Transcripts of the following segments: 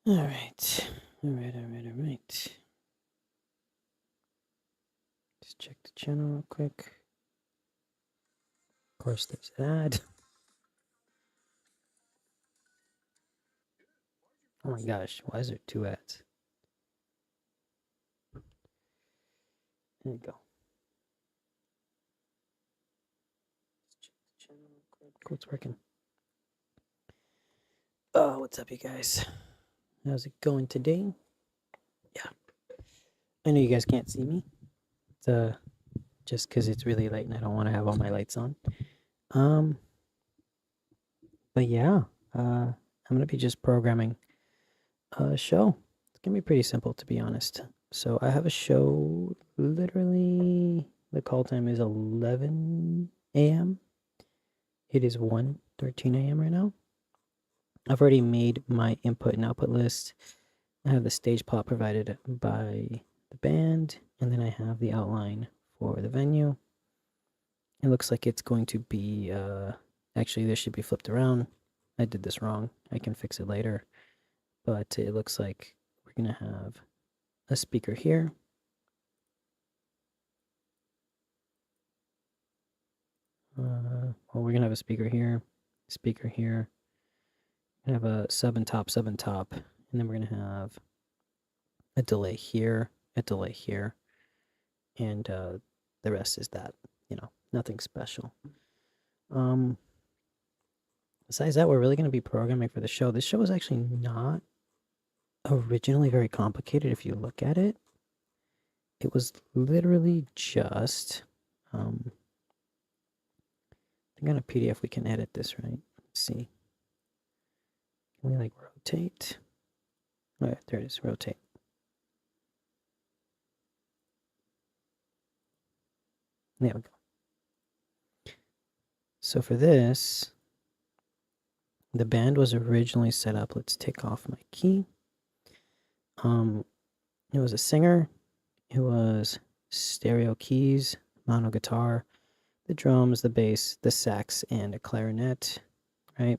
All right. All right. Just check the channel real quick. Of course, there's an ad. Oh my gosh, why is there 2 ads? There you go. Let's check the channel real quick. Cool, it's working. Oh, what's up, you guys? How's it going today? Yeah. I know you guys can't see me. It's just because it's really late and I don't want to have all my lights on. Um, but yeah, I'm gonna be just programming a show. It's gonna be pretty simple, to be honest. So I have a show. Literally, the call time is 11 a.m. It is 1:13 a.m. right now. I've already made my input and output list. I have the stage plot provided by the band, and then I have the outline for the venue. It looks like it's going to be, actually, this should be flipped around. I did this wrong. I can fix it later. But it looks like we're going to have a speaker here. Well, we're going to have a speaker here, We're going to have a sub and top, and then we're going to have a delay here, and the rest is that, nothing special. Besides that, we're really going to be programming for the show. This show is actually not originally very complicated if you look at it. It was literally just, I think on a PDF we can edit this, right? Let's see. Can we like rotate? Oh, yeah, there it is, rotate. There we go. So for this, the band was originally set up. Let's take off my key. It was a singer. It was stereo keys, mono guitar, the drums, the bass, the sax, and a clarinet, right?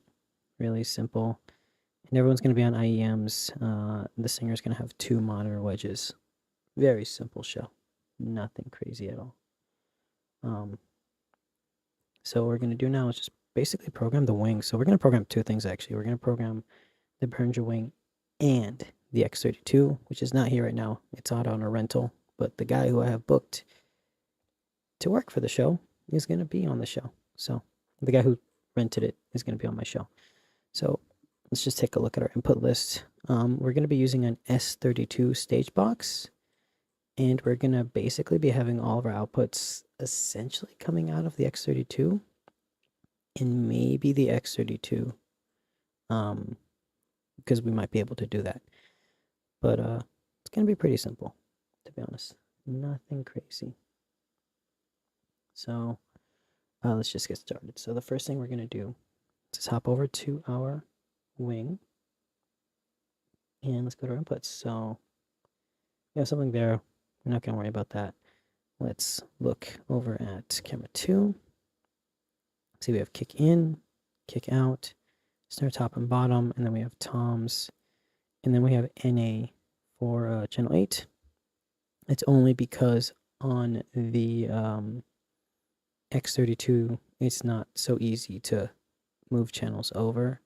Really simple. And everyone's going to be on IEMs. The singer's going to have 2 monitor wedges. Very simple show. Nothing crazy at all. So what we're going to do now is just basically program the wing. So we're going to program 2 things, actually. We're going to program the Behringer wing and the X32, which is not here right now. It's out on a rental. But the guy who I have booked to work for the show is going to be on the show. So the guy who rented it is going to be on my show. So let's just take a look at our input list. We're going to be using an S32 stage box, and we're going to basically be having all of our outputs essentially coming out of the X32 and maybe the X32, because we might be able to do that. But it's going to be pretty simple, to be honest. Nothing crazy. So let's just get started. So the first thing we're going to do is hop over to our wing, and let's go to our inputs. So we have something there. We're not going to worry about that. Let's look over at camera 2. See, we have kick in, kick out, snare top and bottom, and then we have toms, and then we have NA for channel 8. It's only because on the X32, it's not so easy to move channels over,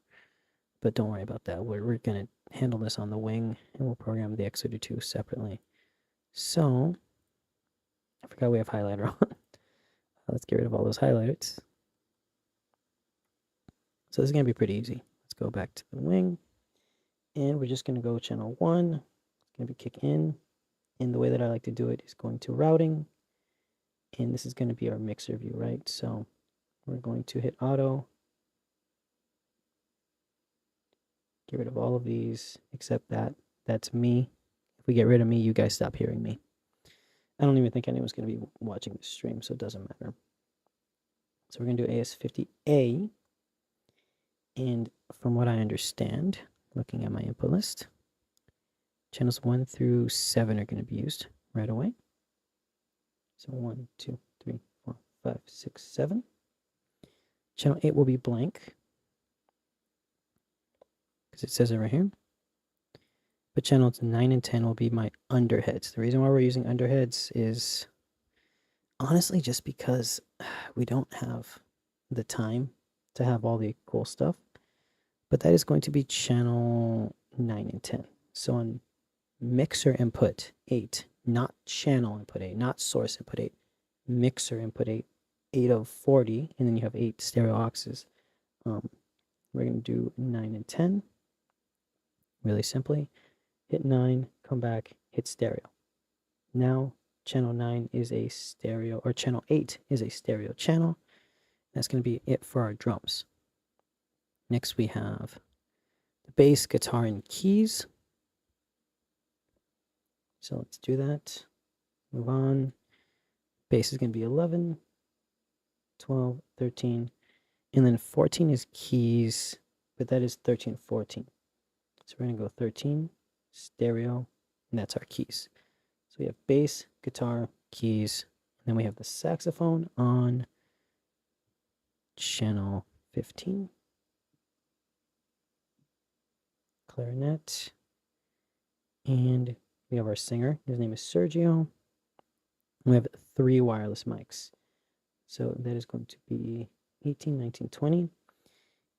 but don't worry about that. We're going to handle this on the wing, and we'll program the X32 separately. So, I forgot we have highlighter on. Let's get rid of all those highlights. So this is going to be pretty easy. Let's go back to the wing, and we're just going to go channel 1. It's going to be kick in, and the way that I like to do it is going to routing, and this is going to be our mixer view, right? So we're going to hit auto, get rid of all of these except that. That's me. If we get rid of me, you guys stop hearing me. I don't even think anyone's going to be watching this stream, so it doesn't matter. So we're going to do AS50A, and from what I understand, looking at my input list, channels 1 through 7 are going to be used right away. So 1, 2, 3, 4, 5, 6, 7. Channel 8 will be blank, because it says it right here. but channels 9 and 10 will be my underheads. The reason why we're using underheads is honestly just because we don't have the time to have all the cool stuff. But that is going to be channel 9 and 10. So on mixer input 8, not channel input 8, not source input 8, mixer input 8, 8 of 40, and then you have 8 stereo auxes. We're going to do 9 and 10 really simply. Hit 9, come back, hit stereo. Now channel 9 is a stereo, or channel 8 is a stereo channel. That's going to be it for our drums. Next we have the bass, guitar, and keys. So let's do that. Move on. Bass is going to be 11, 12, 13, and then 14 is keys, but that is 13, 14. So we're going to go 13, stereo, and that's our keys. So we have bass, guitar, keys, and then we have the saxophone on channel 15. Clarinet, and we have our singer. His name is Sergio. We have 3 wireless mics. So that is going to be 18, 19, 20.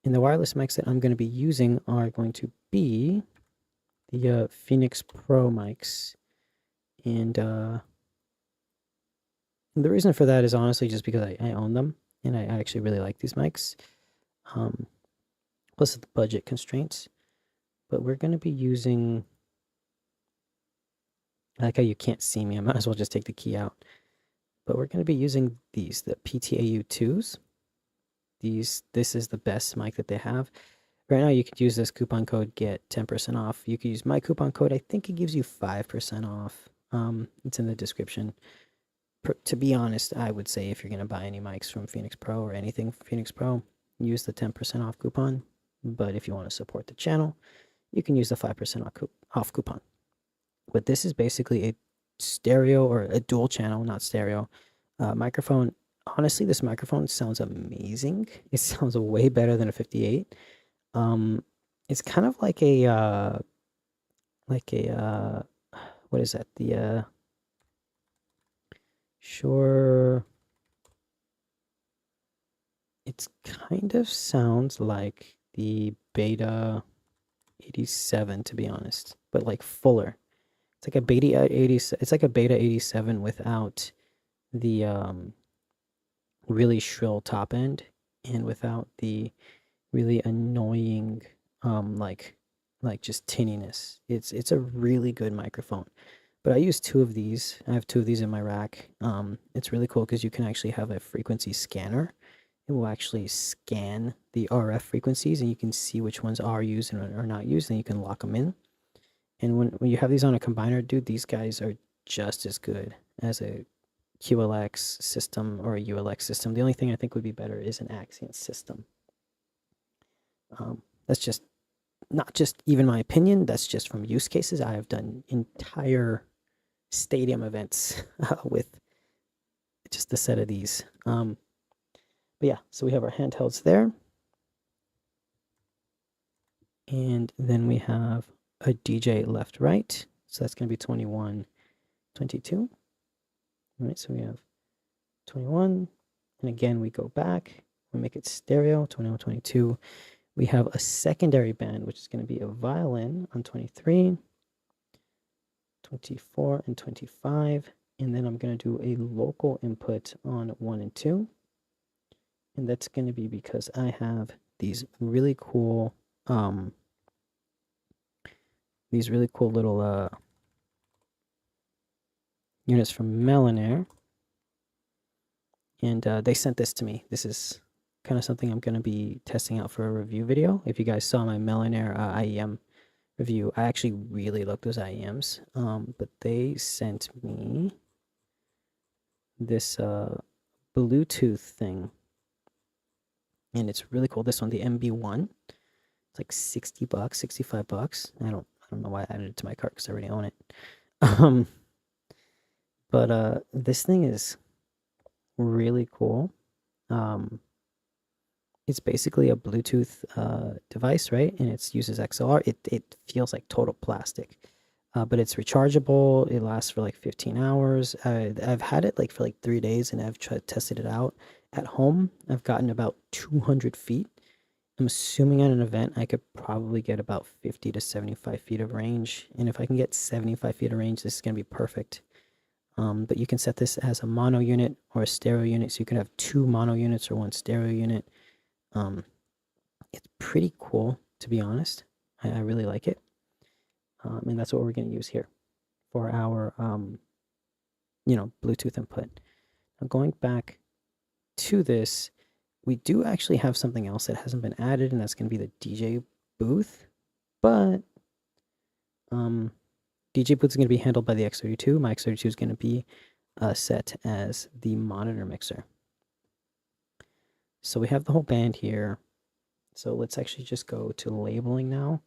And the wireless mics that I'm going to be using are going to be the Phoenix Pro mics. And the reason for that is honestly just because I own them. And I actually really like these mics. Plus the budget constraints. But we're going to be using... I like how you can't see me. I might as well just take the key out. But we're going to be using these, the PTAU2s. This is the best mic that they have. Right now you could use this coupon code, get 10% off. You could use my coupon code. I think it gives you 5% off. It's in the description. To be honest, I would say if you're going to buy any mics from Phoenix Pro or anything from Phoenix Pro, use the 10% off coupon. But if you want to support the channel, you can use the 5% off coupon. But this is basically a stereo, or a dual channel, not stereo, microphone. Honestly, this microphone sounds amazing. It sounds way better than a 58. It's kind of like a what is that? The Shure. It kind of sounds like the Beta 87, to be honest, but like fuller. It's like a Beta 80. It's like a Beta 87 without the really shrill top end and without the really annoying like just tinniness. It's a really good microphone. But I use 2 of these. I have 2 of these in my rack. It's really cool because you can actually have a frequency scanner. It will actually scan the RF frequencies, and you can see which ones are used and are not used, and you can lock them in. And when you have these on a combiner, dude, these guys are just as good as a QLX system or a ULX system. The only thing I think would be better is an Axient system. That's just not just even my opinion. That's just from use cases. I have done entire stadium events with just a set of these. But yeah, so we have our handhelds there. And then we have a DJ left, right. So that's going to be 21, 22. All right, so we have 21. And again, we go back. We make it stereo, 21, 22. We have a secondary band, which is going to be a violin on 23, 24, and 25. And then I'm going to do a local input on 1 and 2. And that's going to be because I have these really cool little units from Melanair. And they sent this to me. This is kind of something I'm going to be testing out for a review video. If you guys saw my Melanair IEM review, I actually really like those IEMs. But they sent me this Bluetooth thing. And it's really cool. This one, the MB1. It's like $60, 65 bucks. I don't know why I added it to my cart because I already own it. But this thing is really cool. it's basically a Bluetooth device, right? And it uses XLR. It feels like total plastic, but it's rechargeable. It lasts for like 15 hours. I've had it like for like 3 days, and I've tested it out at home. I've gotten about 200 feet. I'm assuming at an event I could probably get about 50 to 75 feet of range, and if I can get 75 feet of range, this is gonna be perfect. But you can set this as a mono unit or a stereo unit, so you can have 2 mono units or 1 stereo unit. It's pretty cool, to be honest. I really like it. And that's what we're going to use here for our, Bluetooth input. Now going back to this, we do actually have something else that hasn't been added, and that's going to be the DJ booth. But DJ booth is going to be handled by the X32. My X32 is going to be set as the monitor mixer. So we have the whole band here. So let's actually just go to labeling now.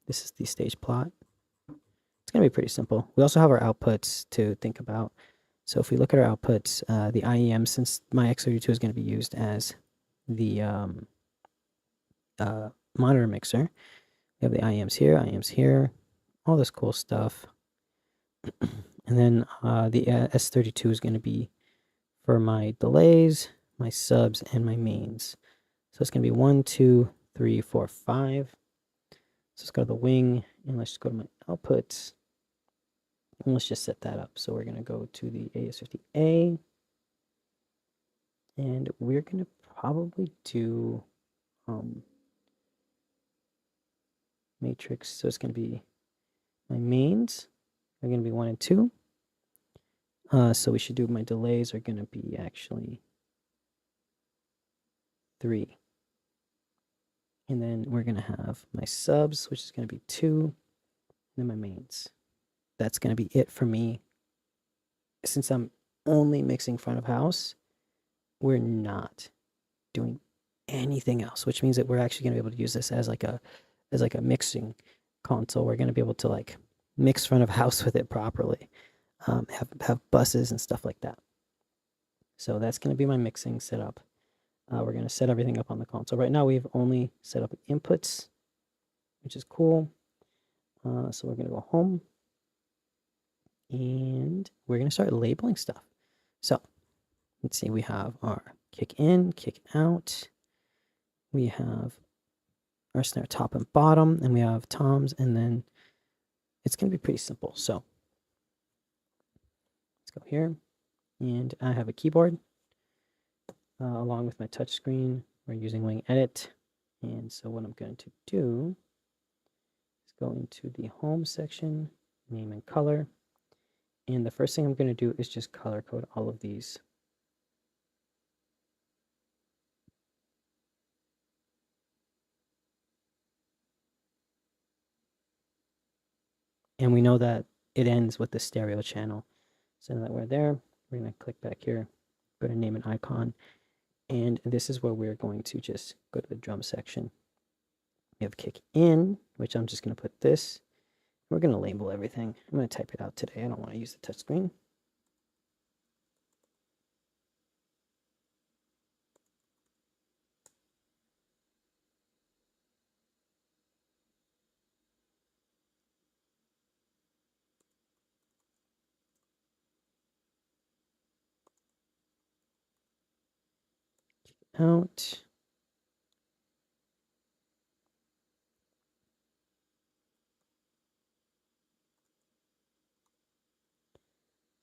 This is the stage plot. It's going to be pretty simple. We also have our outputs to think about. So if we look at our outputs, the IEM, since my X32 is going to be used as the monitor mixer, we have the IEMs here, all this cool stuff. And then the S32 is going to be for my delays, my subs, and my mains. So it's going to be 1, 2, 3, 4, 5. So let's go to the wing, and let's just go to my outputs. And let's just set that up. So we're going to go to the AS50A. And we're going to probably do matrix. So it's going to be my mains are going to be 1 and 2. So we should do my delays are going to be actually 3. And then we're going to have my subs, which is going to be 2, and then my mains. That's going to be it for me. Since I'm only mixing front of house, we're not doing anything else, which means that we're actually going to be able to use this as like a mixing console. We're going to be able to like mix front of house with it properly, have buses and stuff like that. So that's going to be my mixing setup. We're going to set everything up on the console. Right now, we've only set up inputs, which is cool. So we're going to go home, and we're going to start labeling stuff. So let's see, we have our kick in, kick out. We have our snare top and bottom, and we have toms, and then it's going to be pretty simple. So let's go here, and I have a keyboard. Along with my touch screen, we're using Wing Edit. And so what I'm going to do is go into the home section, name and color. And the first thing I'm going to do is just color code all of these. And we know that it ends with the stereo channel. So now that we're there, we're going to click back here, go to name and icon. And this is where we're going to just go to the drum section. We have kick in, which I'm just going to put this. We're going to label everything. I'm going to type it out today. I don't want to use the touch screen. Out.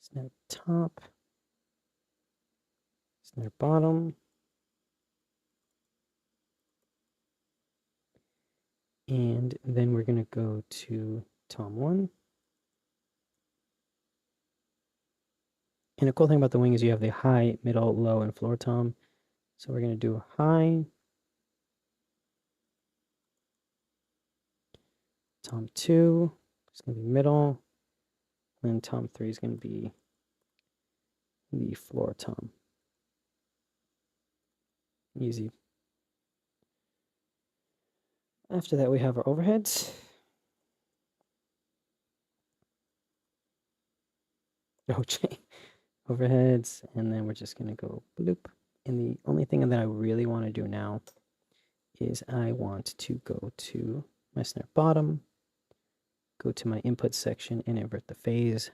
Snare top. Snare bottom. And then we're going to go to tom 1. And a cool thing about the wing is you have the high, middle, low, and floor tom. So we're going to do high. Tom 2 is going to be middle. And tom 3 is going to be the floor tom. Easy. After that, we have our overheads. Okay. Overheads. And then we're just going to go bloop, And the only thing that I really want to do now is I want to go to my snare bottom, go to my input section and invert the phase.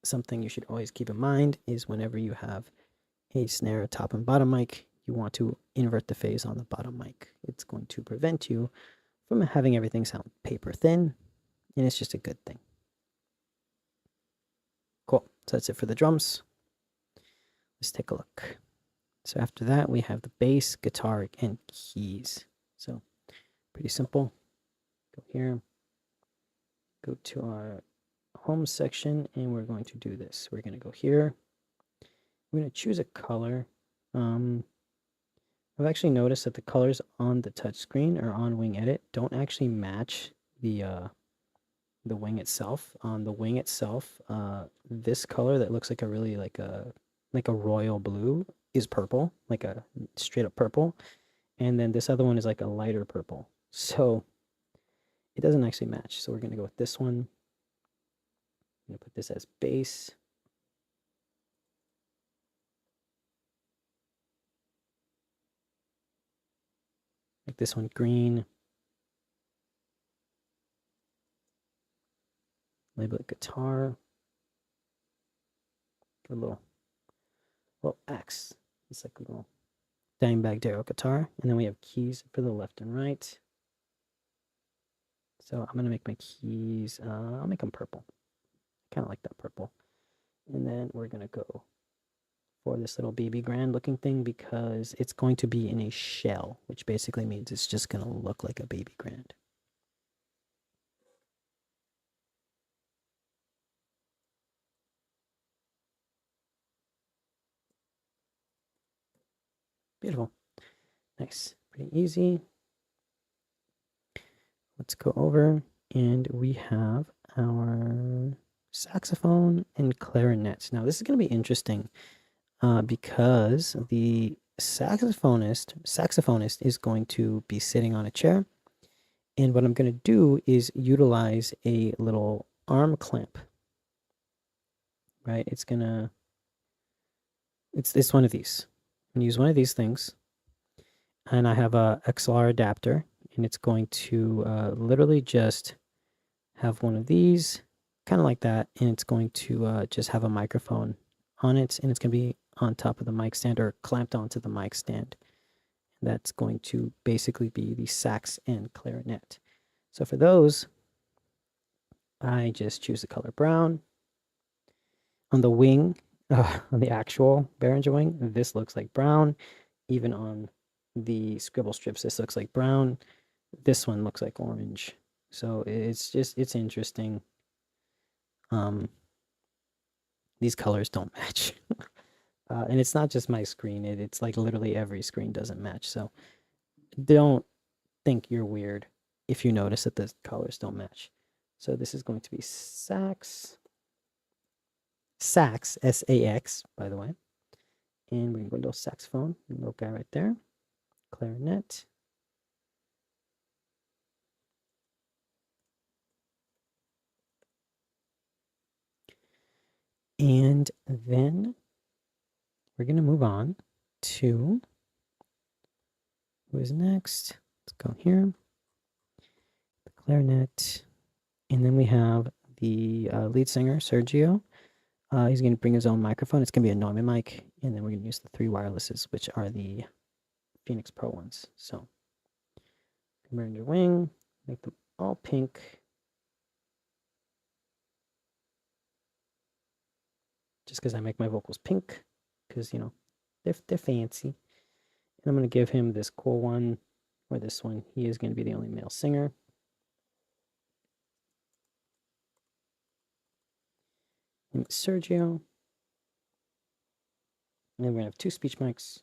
Something you should always keep in mind is whenever you have a snare top and bottom mic, you want to invert the phase on the bottom mic. It's going to prevent you from having everything sound paper thin, and it's just a good thing. Cool. So that's it for the drums. Let's take a look. So after that, we have the bass, guitar, and keys. So pretty simple. Go here, go to our home section, and we're going to do this. We're going to go here. We're going to choose a color. I've actually noticed that the colors on the touchscreen or on Wing Edit don't actually match the wing itself. On the wing itself, this color that looks like a really like a royal blue is purple, like a straight up purple, and then this other one is like a lighter purple. So it doesn't actually match. So we're gonna go with this one. I'm gonna put this as bass. Make this one green. Label it guitar. Get a little X. It's like a little Dimebag Darrow guitar. And then we have keys for the left and right. So I'm going to make my keys, I'll make them purple. Kind of like that purple. And then we're going to go for this little baby grand looking thing because it's going to be in a shell, which basically means it's just going to look like a baby grand. Beautiful. Nice. Pretty easy. Let's go over and we have our saxophone and clarinet. Now this is going to be interesting because the saxophonist is going to be sitting on a chair, and what I'm going to do is utilize a little arm clamp. Right? It's one of these. I'm going to use one of these things, and I have a XLR adapter, and it's going to literally just have one of these, kind of like that, and it's going to just have a microphone on it, and it's going to be on top of the mic stand or clamped onto the mic stand. And that's going to basically be the sax and clarinet. So for those, I just choose the color brown. On the wing, on the actual Behringer wing, this looks like brown. Even on the scribble strips, this looks like brown. This one looks like orange. So it's interesting. These colors don't match. And it's not just my screen. It's like literally every screen doesn't match. So don't think you're weird if you notice that the colors don't match. So this is going to be sax, S-A-X, by the way. And we're going to go to little saxophone, little guy right there. Clarinet. And then we're going to move on to who is next. Let's go here. The clarinet. And then we have the lead singer, Sergio. He's going to bring his own microphone. It's going to be a Neumann mic. And then we're going to use the 3 wirelesses, which are the Phoenix Pro ones. So, Behringer wing, make them all pink. Just because I make my vocals pink, because, you know, they're fancy. And I'm going to give him this cool one, or this one. He is going to be the only male singer. And Sergio. And then we're going to have 2 speech mics.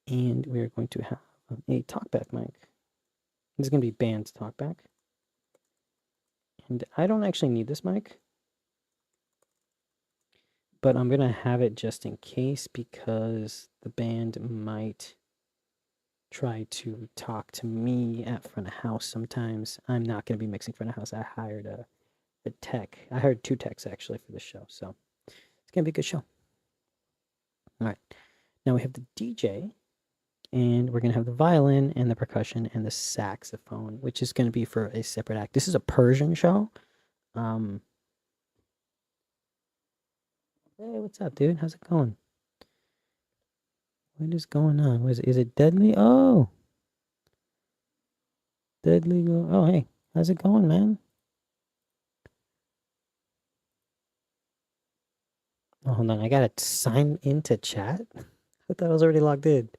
And we're going to have a talkback mic. This is going to be band talkback. And I don't actually need this mic but I'm gonna have it just in case because the band might try to talk to me at front of house sometimes. I'm not gonna be mixing front of house. I hired a tech. I hired 2 techs actually for the show, so it's gonna be a good show. All right, now we have the DJ, and we're gonna have the violin and the percussion and the saxophone, which is gonna be for a separate act. This is a Persian show. Hey, what's up, dude? How's it going? What is going on? Is it Deadly? Oh, Deadly. Oh, hey, how's it going, man? Oh, hold on, I gotta sign into chat. I thought I was already logged in.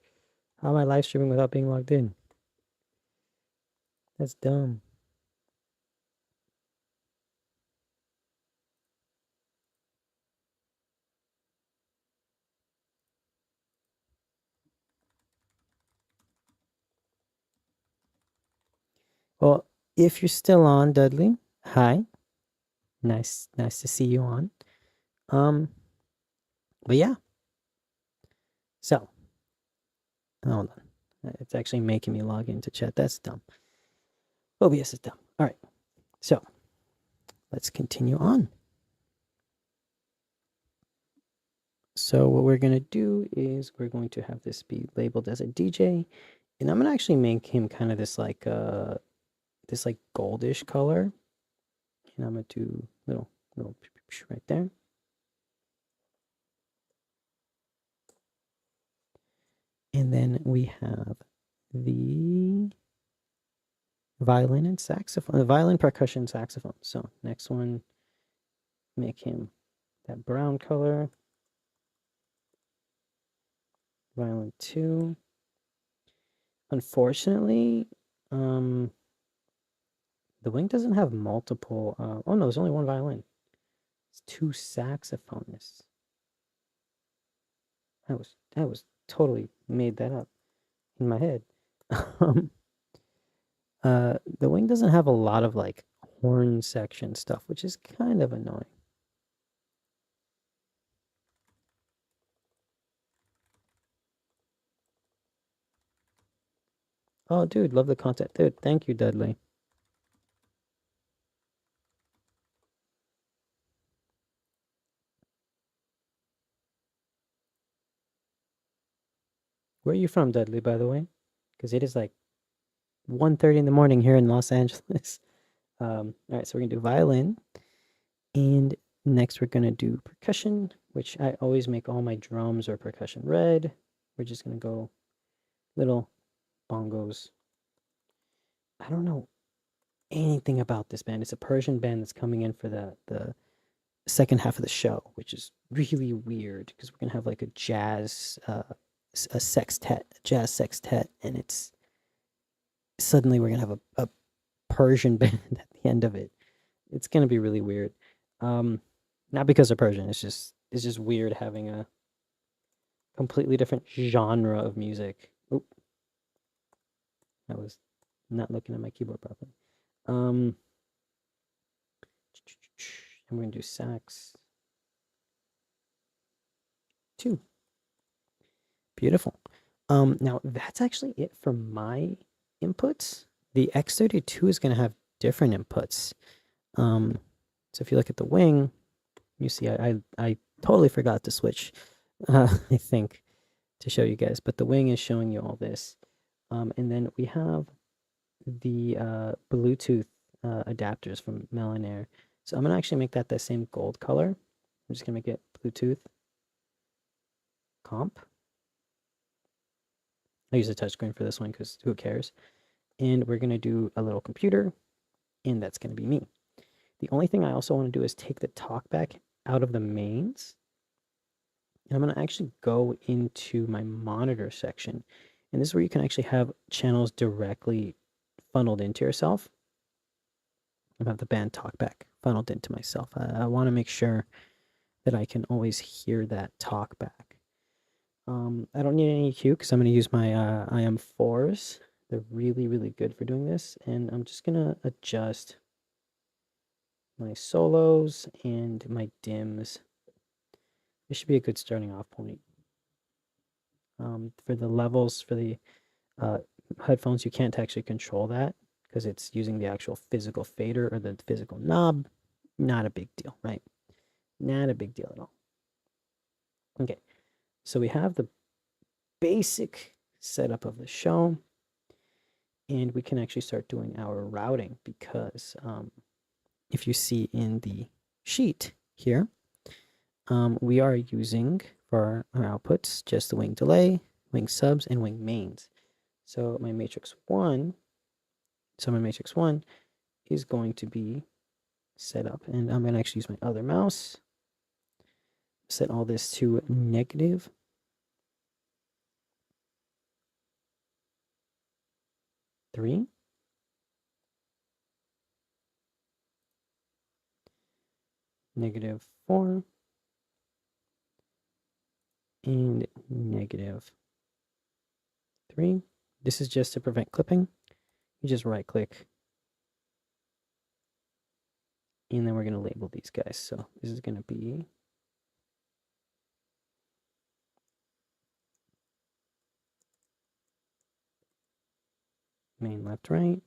How am I live streaming without being logged in? That's dumb. Well, if you're still on, Dudley, hi. Nice to see you on. But yeah. So, hold on. It's actually making me log into chat. That's dumb. OBS is dumb. All right. So, let's continue on. So what we're going to do is we're going to have this be labeled as a DJ, and I'm going to actually make him kind of this like goldish color. And I'm going to do little right there. And then we have the violin and saxophone, the violin, percussion, saxophone. So next one, make him that brown color. Violin 2. Unfortunately, the wing doesn't have multiple. Oh no, there's only one violin. It's 2 saxophonists. I was totally made that up in my head. The wing doesn't have a lot of like horn section stuff, which is kind of annoying. Oh, dude, love the content. Dude, thank you, Dudley. Where are you from, Dudley, by the way? Because it is like 1:30 in the morning here in Los Angeles. All right, so we're gonna do violin, and next we're gonna do percussion, which I always make all my drums or percussion red. We're just gonna go little bongos. I don't know anything about this band. It's a Persian band that's coming in for the second half of the show, which is really weird because we're gonna have like a jazz a sextet, a jazz sextet, and it's suddenly we're gonna have a Persian band at the end of it. It's gonna be really weird. Not because they're Persian. It's just weird having a completely different genre of music. Oop, I was not looking at my keyboard properly. And we're gonna do sax 2. Beautiful. Now that's actually it for my inputs. The X32 is gonna have different inputs. So if you look at the wing, you see I totally forgot to switch, I think, to show you guys, but the wing is showing you all this. And then we have the Bluetooth adapters from Melanair. So I'm gonna actually make that the same gold color. I'm just gonna make it Bluetooth comp. I use a touchscreen for this one because who cares? And we're gonna do a little computer, and that's gonna be me. The only thing I also want to do is take the talkback out of the mains. And I'm going to actually go into my monitor section. And this is where you can actually have channels directly funneled into yourself. I have the band talkback funneled into myself. I want to make sure that I can always hear that talkback. I don't need any EQ because I'm going to use my IM4s. They're really good for doing this. And I'm just going to adjust my solos and my dims This should be a good starting off point. For the levels, for the headphones, you can't actually control that because it's using the actual physical fader or the physical knob. Not a big deal, right? Not a big deal at all. Okay, so we have the basic setup of the show, and we can actually start doing our routing because if you see in the sheet here, we are using for our outputs just the wing delay, wing subs, and wing mains. So my matrix 1 is going to be set up, and I'm going to actually use my other mouse, set all this to -3, -4, and -3. This is just to prevent clipping. You just right click, and then we're going to label these guys. So this is going to be main left right.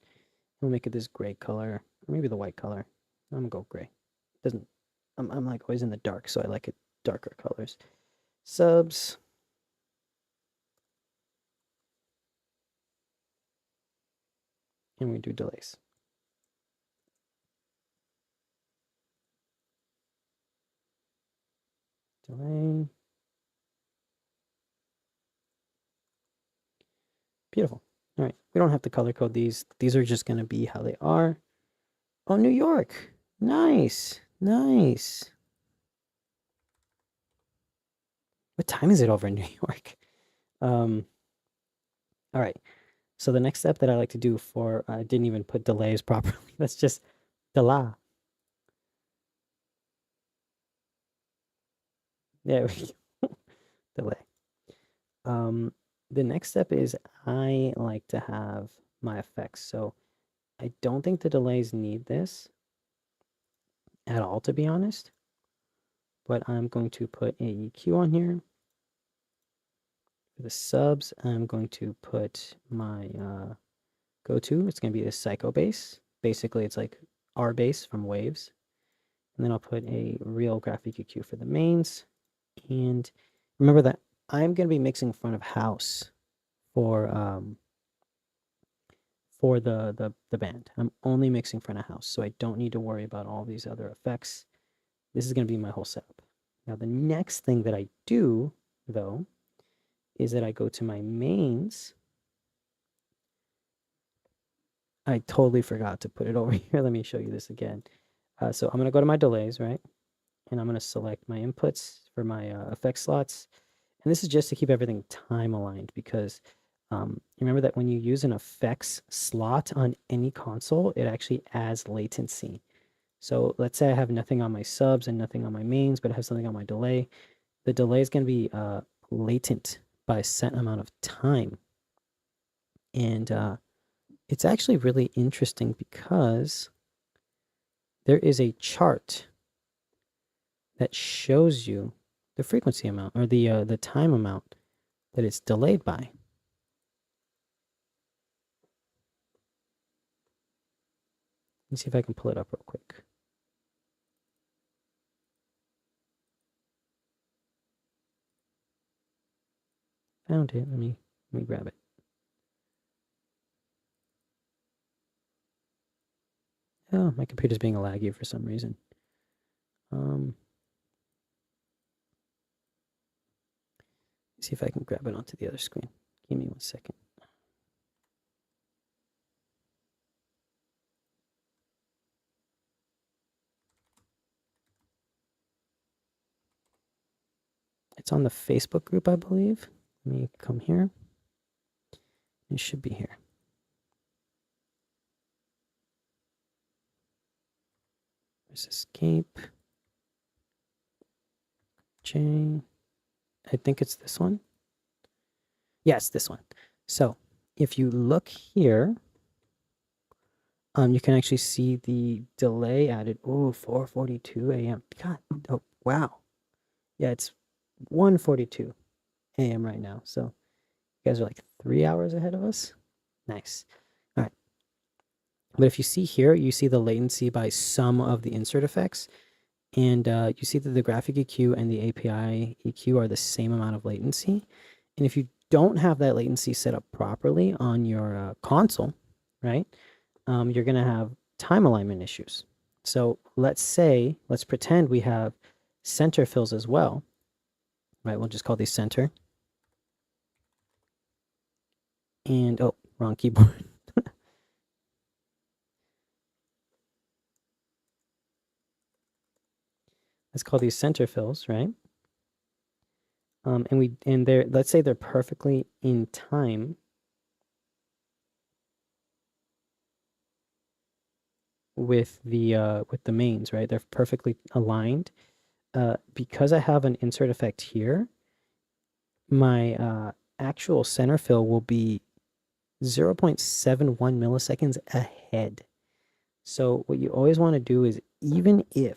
We'll make it this gray color, or maybe the white color. I'm gonna go gray. Doesn't I'm like always in the dark, so I like it darker colors. Subs. And we do delays. Delay. Beautiful. All right, we don't have to color code these. These are just gonna be how they are. Oh, New York. Nice. Nice. What time is it over in New York? All right. So the next step that I like to do for, I didn't even put delays properly. That's just delay. There we go. Delay. The next step is I like to have my effects. So I don't think the delays need this at all, to be honest. But I'm going to put a EQ on here. For the subs, I'm going to put my go-to. It's going to be the psycho bass. Basically, it's like R bass from Waves. And then I'll put a real graphic EQ for the mains. And remember that I'm going to be mixing front of house for the band. I'm only mixing front of house, so I don't need to worry about all these other effects. This is going to be my whole setup. Now, the next thing that I do, though, is that I go to my mains. I totally forgot to put it over here. Let me show you this again. So I'm going to go to my delays, right? And I'm going to select my inputs for my effect slots. And this is just to keep everything time aligned because remember that when you use an effects slot on any console, it actually adds latency. So let's say I have nothing on my subs and nothing on my mains, but I have something on my delay. The delay is going to be latent by a set amount of time. And it's actually really interesting because there is a chart that shows you the frequency amount or the time amount that it's delayed by. Let's see if I can pull it up real quick. Found it. Let me grab it. Oh, my computer's being laggy for some reason. See if I can grab it onto the other screen. Give me 1 second. It's on the Facebook group, I believe. Let me come here. It should be here. There's escape. J. I think it's this one. Yes, this one. So if you look here, you can actually see the delay added. Oh, 4:42 a.m. God, oh wow. Yeah, it's 1:42 a.m. right now. So you guys are like 3 hours ahead of us. Nice. All right. But if you see here, you see the latency by some of the insert effects. And you see that the graphic EQ and the API EQ are the same amount of latency. And if you don't have that latency set up properly on your console, right, you're going to have time alignment issues. So let's pretend we have center fills as well, right? We'll just call these center. And, oh, wrong keyboard. Let's call these center fills, right? And they're, let's say they're perfectly in time with the mains, right? They're perfectly aligned. Because I have an insert effect here, my actual center fill will be 0.71 milliseconds ahead. So what you always want to do is even if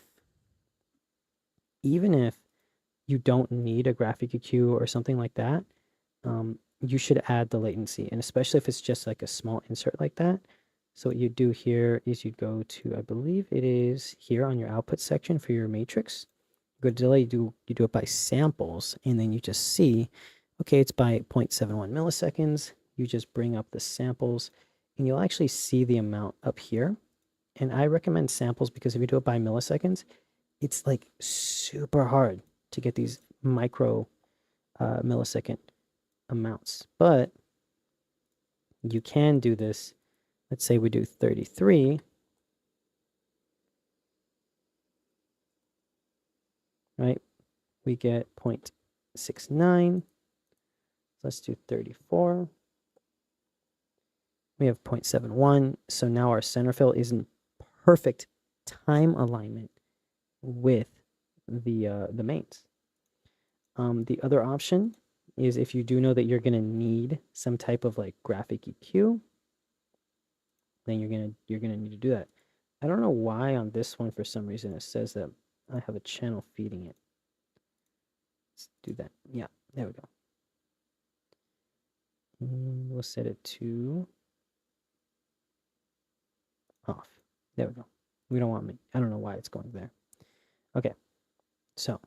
you don't need a graphic EQ or something like that, you should add the latency, and especially if it's just like a small insert like that. So what you do here is you go to, I believe it is here on your output section for your matrix. Go to delay, you do it by samples, and then you just see, okay, it's by 0.71 milliseconds. You just bring up the samples, and you'll actually see the amount up here. And I recommend samples because if you do it by milliseconds, it's like super hard to get these micro millisecond amounts. But you can do this. Let's say we do 33. Right? We get 0.69. Let's do 34. We have 0.71. So now our center fill is in perfect time alignment with the mains. The other option is if you do know that you're going to need some type of like graphic EQ, then you're gonna need to do that. I don't know why on this one for some reason it says that I have a channel feeding it. Let's do that. Yeah, there we go. And we'll set it to off. There we go. We don't want me. I don't know why it's going there. Okay, so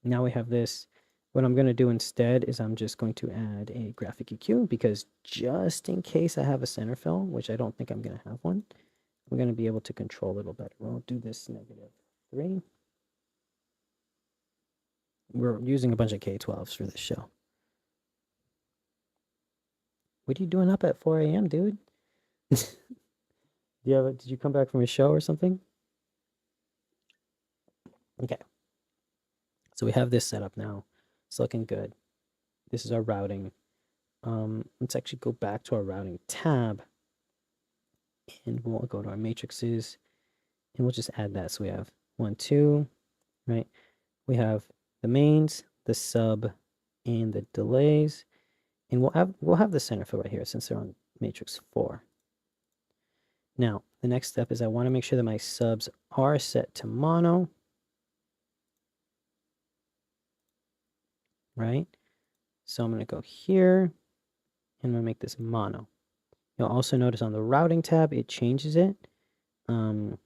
now we have this. What I'm going to do instead is I'm just going to add a graphic EQ because just in case I have a center fill, which I don't think I'm going to have one, I'm going to be able to control a little better. We'll do this -3. We're using a bunch of K12s for this show. What are you doing up at 4 a.m., dude? Did you come back from a show or something? Okay. So we have this set up now. It's looking good. This is our routing. Let's actually go back to our routing tab. And we'll go to our matrices. And we'll just add that. So we have 1, 2, right? We have the mains, the sub, and the delays. And we'll have the center fill right here since they're on matrix 4. Now, the next step is I want to make sure that my subs are set to mono. Right? So I'm going to go here, and I'm going to make this mono. You'll also notice on the routing tab, it changes it. You're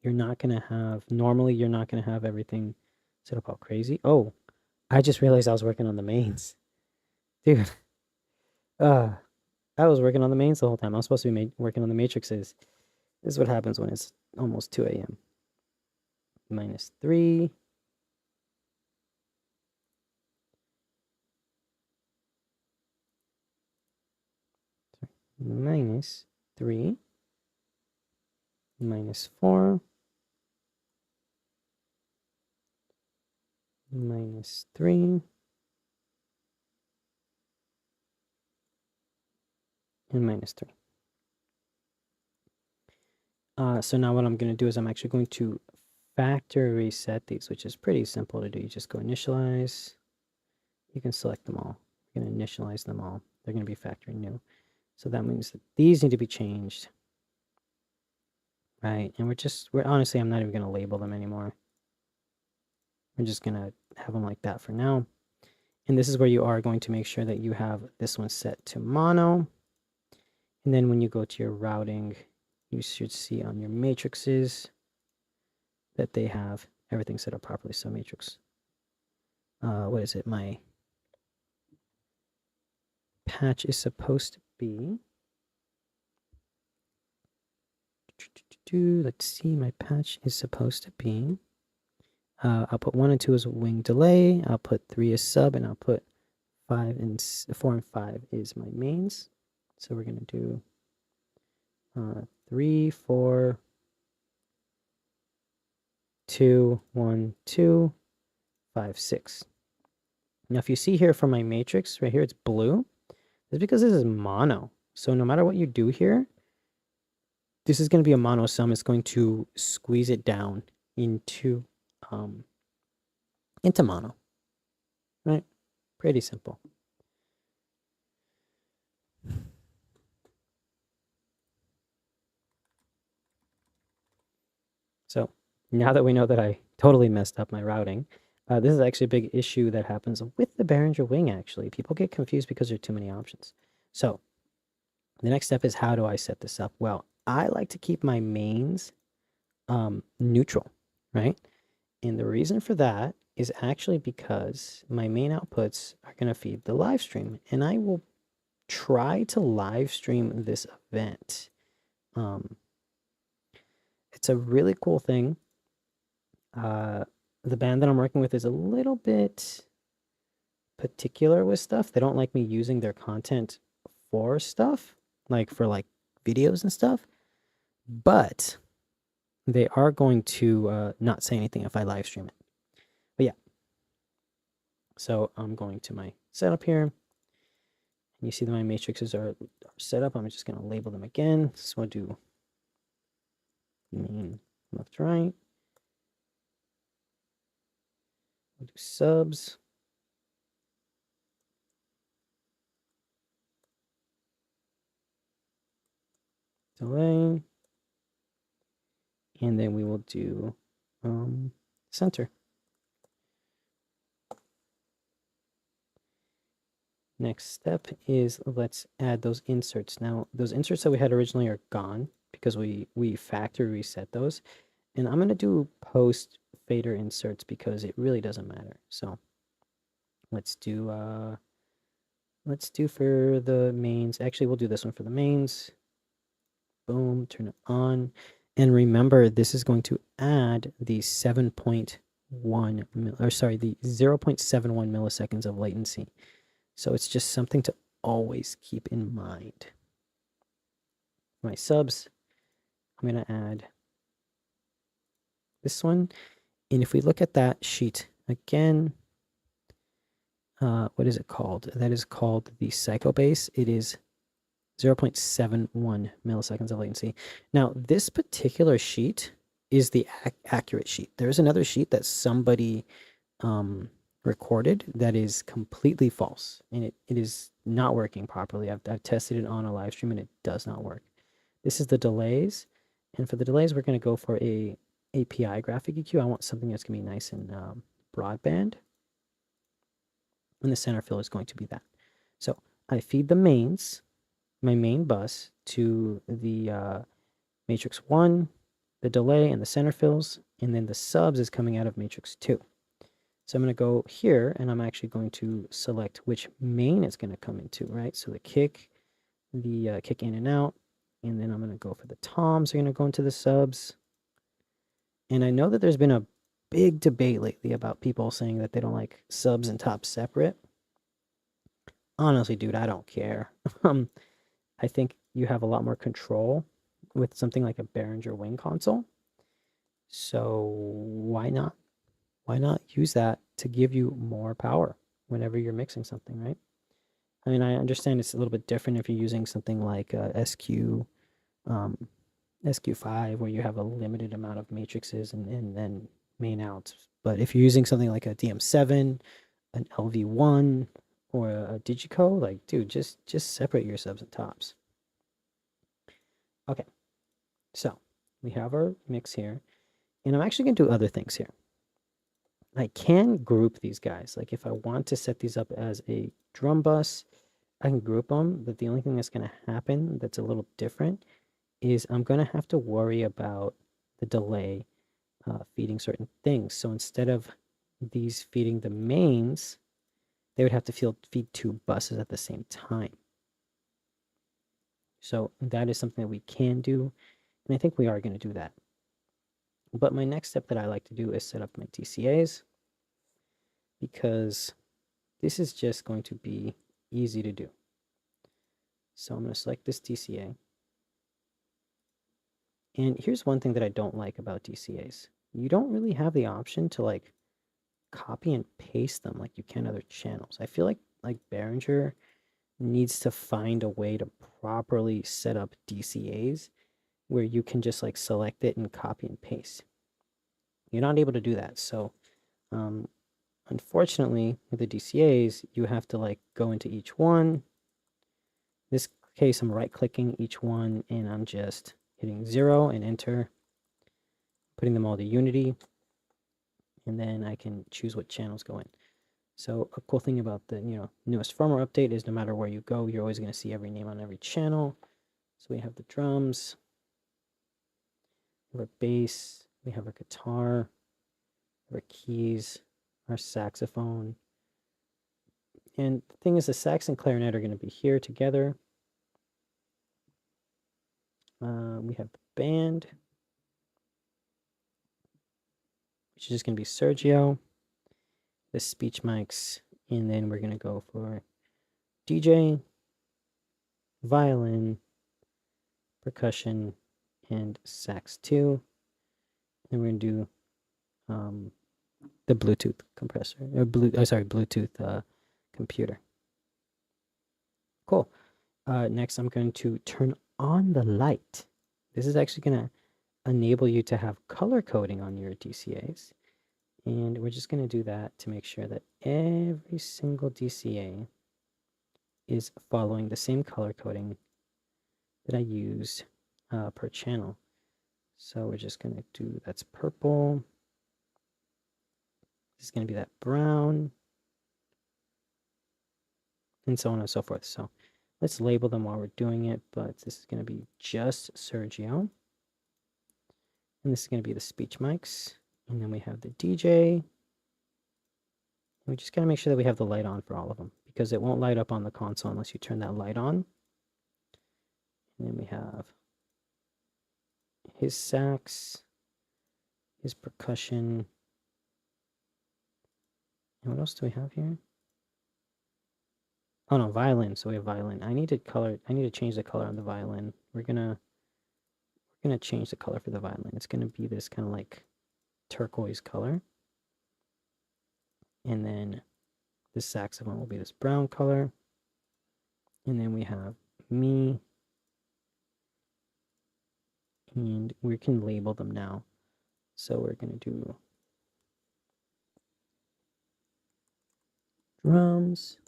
not going to have, normally you're not going to have everything set up all crazy. Oh, I just realized I was working on the mains. Dude, I was working on the mains the whole time. I was supposed to be working on the matrices. This is what happens when it's almost 2 a.m. -3. -3, -4, -3, and -3. So now what I'm going to do is I'm actually going to factory reset these, which is pretty simple to do. You just go initialize. You can select them all. You're going to initialize them all. They're going to be factory new. So that means that these need to be changed. Right? And we're honestly, I'm not even going to label them anymore. We're just going to have them like that for now. And this is where you are going to make sure that you have this one set to mono. And then when you go to your routing, you should see on your matrices that they have everything set up properly. So matrix, what is it? My patch is supposed to be, let's see, my patch is supposed to be, I'll put 1 and 2 as a wing delay, I'll put 3 as sub, and I'll put 4 and 5 is my mains. So we're going to do 3, 4, 2, 1, 2, 5, 6. Now, if you see here for my matrix, right here, it's blue. It's because this is mono. So no matter what you do here, this is going to be a mono sum. It's going to squeeze it down into mono, right? Pretty simple. So now that we know that I totally messed up my routing, this is actually a big issue that happens with the Behringer wing, actually. People get confused because there are too many options. So the next step is, how do I set this up? Well, I like to keep my mains neutral, right? And the reason for that is actually because my main outputs are going to feed the live stream, and I will try to live stream this event. It's a really cool thing. The band that I'm working with is a little bit particular with stuff. They don't like me using their content for stuff, like for like videos and stuff, but they are going to not say anything if I live stream it. But yeah, so I'm going to my setup here, and you see that my matrices are set up. I'm just going to label them again. So I'll do main left, right. We'll do subs. Delay. And then we will do center. Next step is, let's add those inserts. Now, those inserts that we had originally are gone because we factory reset those. And I'm going to do post fader inserts because it really doesn't matter. So let's do for the mains. Actually, we'll do this one for the mains. Boom, turn it on. And remember, this is going to add the 7.1 the 0.71 milliseconds of latency. So it's just something to always keep in mind. My subs, I'm going to add this one. And if we look at that sheet again, what is it called? That is called the Psychobase. It is 0.71 milliseconds of latency. Now, this particular sheet is the accurate sheet. There's another sheet that somebody recorded that is completely false, and it is not working properly. I've tested it on a live stream, and it does not work. This is the delays, and for the delays, we're going to go for a API graphic EQ. I want something that's going to be nice and broadband, and the center fill is going to be that. So I feed the mains, my main bus, to the matrix 1, the delay, and the center fills, and then the subs is coming out of matrix 2. So I'm going to go here, and I'm actually going to select which main it's going to come into, right? So the kick in and out, and then I'm going to go for the toms are going to go into the subs. And I know that there's been a big debate lately about people saying that they don't like subs and tops separate. Honestly, dude, I don't care. I think you have a lot more control with something like a Behringer wing console. So why not? Why not use that to give you more power whenever you're mixing something, right? I mean, I understand it's a little bit different if you're using something like SQ5, where you have a limited amount of matrices and then main outs. But if you're using something like a DM7, an LV1, or a Digico, like, dude, just separate your subs and tops. Okay, so we have our mix here, and I'm actually going to do other things here. I can group these guys. Like if I want to set these up as a drum bus, I can group them, but the only thing that's going to happen that's a little different is I'm going to have to worry about the delay feeding certain things. So instead of these feeding the mains, they would have to feed two buses at the same time. So that is something that we can do, and I think we are going to do that. But my next step that I like to do is set up my DCAs, because this is just going to be easy to do. So I'm going to select this DCA. And here's one thing that I don't like about DCAs. You don't really have the option to like copy and paste them like you can other channels. I feel like Behringer needs to find a way to properly set up DCAs where you can just like select it and copy and paste. You're not able to do that. So unfortunately, with the DCAs, you have to like go into each one. In this case, I'm right clicking each one and I'm just hitting 0 and enter, putting them all to Unity, and then I can choose what channels go in. So a cool thing about the newest firmware update is no matter where you go, you're always going to see every name on every channel. So we have the drums, we have our bass, we have our guitar, our keys, our saxophone. And the thing is, the sax and clarinet are going to be here together. We have the band, which is just going to be Sergio, the speech mics, and then we're going to go for DJ, violin, percussion, and sax 2. And we're going to do the Bluetooth compressor, or Bluetooth computer. Cool. Next, I'm going to turn on the light. This is actually going to enable you to have color coding on your DCAs. And we're just going to do that to make sure that every single DCA is following the same color coding that I use per channel. So we're just going to do, that's purple. This is going to be that brown. And so on and so forth. So let's label them while we're doing it, but this is going to be just Sergio. And this is going to be the speech mics. And then we have the DJ. We just got to make sure that we have the light on for all of them, because it won't light up on the console unless you turn that light on. And then we have his sax, his percussion. And what else do we have here? Oh no, violin. So we have violin. I need to change the color on the violin. We're gonna change the color for the violin. It's gonna be this kind of like turquoise color. And then this saxophone will be this brown color. And then we have me. And we can label them now. So we're gonna do drums,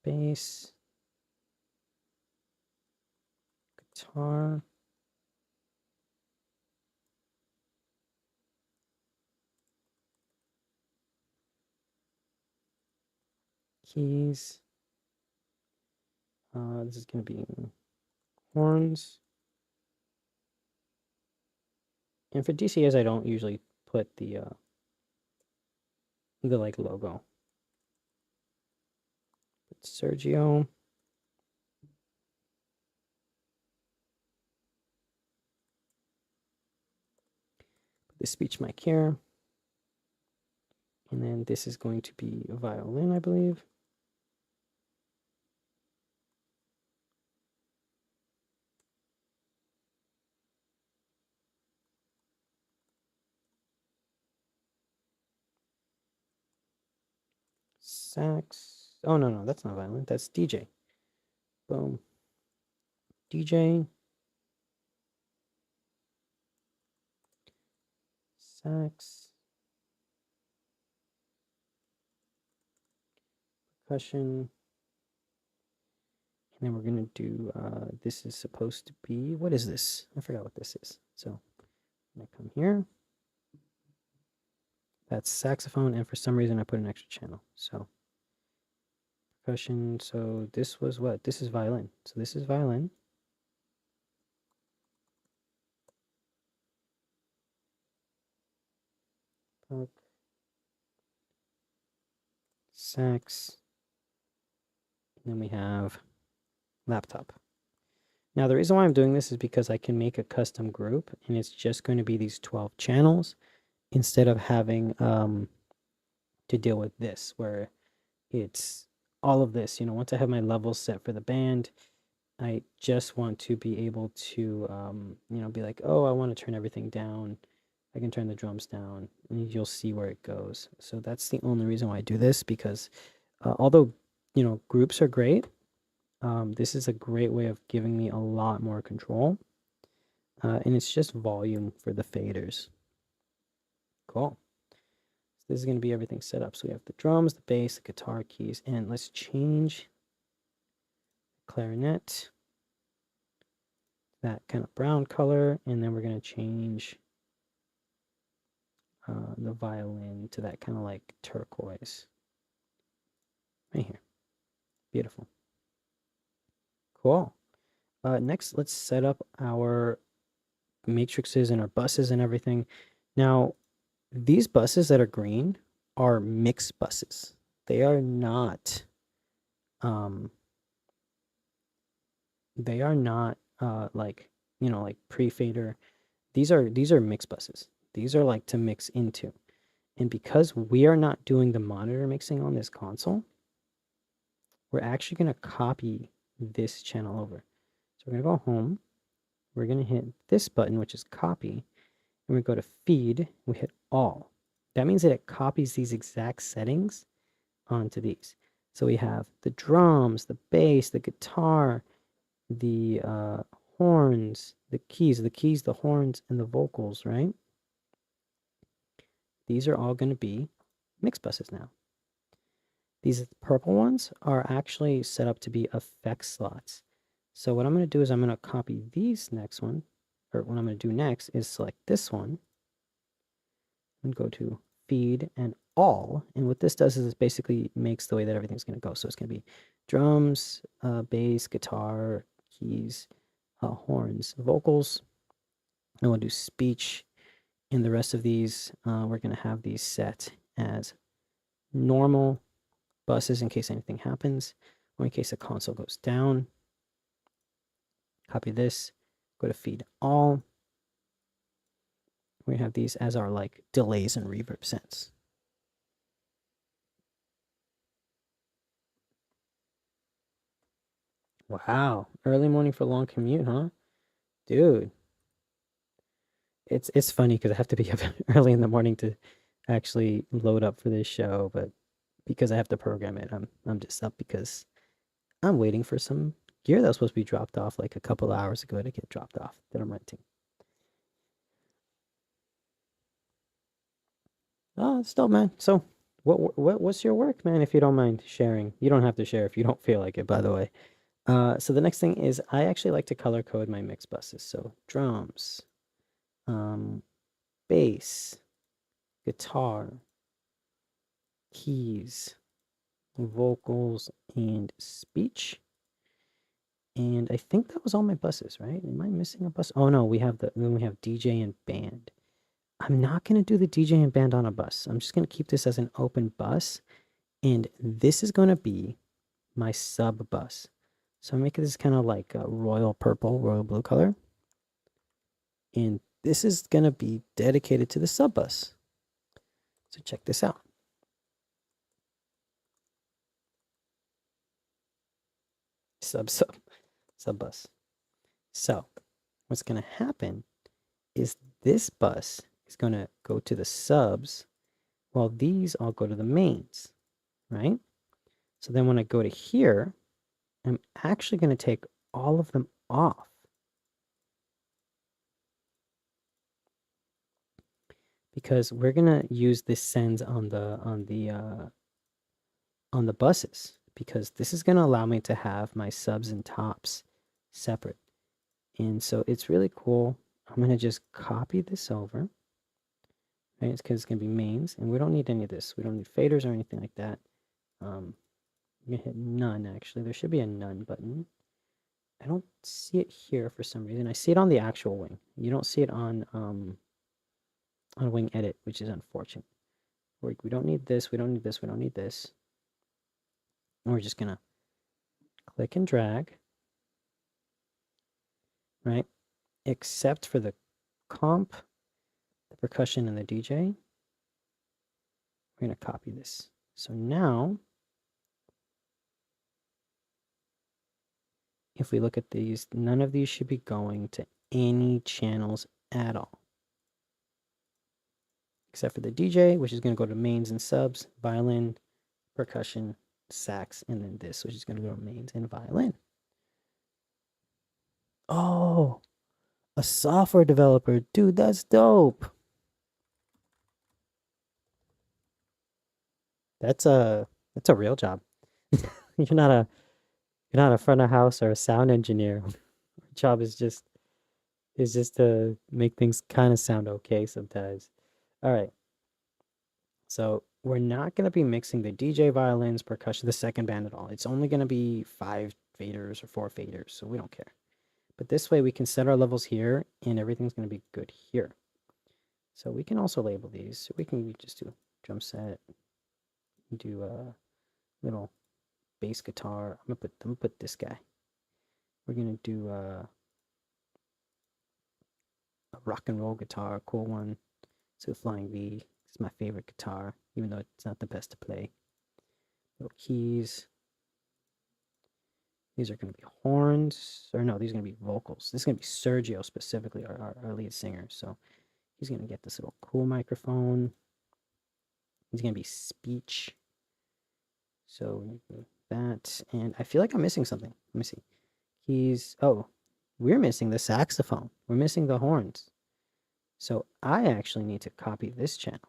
bass, guitar, keys. This is going to be horns. And for DCAs, I don't usually put the like logo. But Sergio. Put the speech mic here. And then this is going to be a violin, I believe. Sax. Oh, no, that's not violin. That's DJ. Boom. DJ. Sax. Percussion. then we're going to do, this is supposed to be, what is this? I forgot what this is. So I'm going to come here. That's saxophone, and for some reason I put an extra channel. So percussion, so this was what? This is violin. So this is violin. Sax. And then we have laptop. Now the reason why I'm doing this is because I can make a custom group, and it's just going to be these 12 channels instead of having to deal with this where it's all of this. You know, once I have my levels set for the band, I just want to be able to you know, be like, oh, I want to turn everything down. I can turn the drums down, and you'll see where it goes. So that's the only reason why I do this, because although, you know, groups are great, this is a great way of giving me a lot more control. And it's just volume for the faders. Cool. So this is going to be everything set up. So we have the drums, the bass, the guitar, keys, and let's change clarinet, that kind of brown color, and then we're going to change the violin to that kind of like turquoise right here. Beautiful. Cool. Next, let's set up our matrices and our buses and everything. Now, these buses that are green are mix buses. They are not like, you know, like pre-fader. These are mix buses. These are like to mix into. And because we are not doing the monitor mixing on this console, we're actually going to copy this channel over. So we're going to go home. We're going to hit this button, which is copy. And we go to feed. We hit all. That means that it copies these exact settings onto these. So we have the drums, the bass, the guitar, the horns, the keys, the horns, and the vocals, right? These are all going to be mix buses now. These purple ones are actually set up to be effect slots. So what I'm going to do is I'm going to copy these next one, or what I'm going to do next is select this one and go to feed and all. And what this does is it basically makes the way that everything's going to go. So it's going to be drums, bass, guitar, keys, horns, vocals, and we'll do speech. And the rest of these, we're going to have these set as normal buses in case anything happens, or in case the console goes down. Copy this, go to feed all. We have these as our like delays and reverb sets. Wow, early morning for long commute, huh? Dude. It's funny because I have to be up early in the morning to actually load up for this show, but because I have to program it, I'm just up because I'm waiting for some gear that was supposed to be dropped off like a couple hours ago to get dropped off that I'm renting. Oh, still, man. So, what's your work, man? If you don't mind sharing, you don't have to share if you don't feel like it, by the way. So the next thing is I actually like to color code my mix buses. So drums, bass, guitar, keys, vocals, and speech. And I think that was all my buses, right? Am I missing a bus? Oh no, we have DJ and band. I'm not going to do the DJ and band on a bus. I'm just going to keep this as an open bus. And this is going to be my sub bus. So I'm making this kind of like a royal purple, royal blue color. And this is going to be dedicated to the sub bus. So check this out. Sub bus. So what's going to happen is this bus is going to go to the subs while these all go to the mains, right? So then when I go to here, I'm actually going to take all of them off. Because we're going to use this sends on the buses. because this is going to allow me to have my subs and tops separate. And so it's really cool. I'm going to just copy this over. Right? It's because it's going to be mains, and we don't need any of this. We don't need faders or anything like that. I'm going to hit none, actually. There should be a none button. I don't see it here for some reason. I see it on the actual wing. You don't see it on wing edit, which is unfortunate. We don't need this. We don't need this. We don't need this. And we're just going to click and drag. Right? Except for the comp, the percussion, and the DJ. We're going to copy this. So now, if we look at these, none of these should be going to any channels at all. Except for the DJ, which is going to go to mains and subs, violin, percussion, sax, and then this, which is going to go to mains and violin. Oh, a software developer. Dude, that's dope. That's a real job. You're not a front of house or a sound engineer. Your job is just to make things kind of sound okay sometimes. All right. So we're not going to be mixing the DJ, violins, percussion, the second band at all. It's only going to be 5 faders or 4 faders, so we don't care. But this way we can set our levels here, and everything's going to be good here. So we can also label these. So we can just do drum set, do a little bass guitar. I'm gonna put this guy. We're gonna do a rock and roll guitar, cool one. So Flying V. It's my favorite guitar, even though it's not the best to play. Little keys. These are going to be horns, or no, these are going to be vocals. This is going to be Sergio specifically, our lead singer. So he's going to get this little cool microphone. He's going to be speech. So that, and I feel like I'm missing something. Let me see. We're missing the saxophone. We're missing the horns. So I actually need to copy this channel.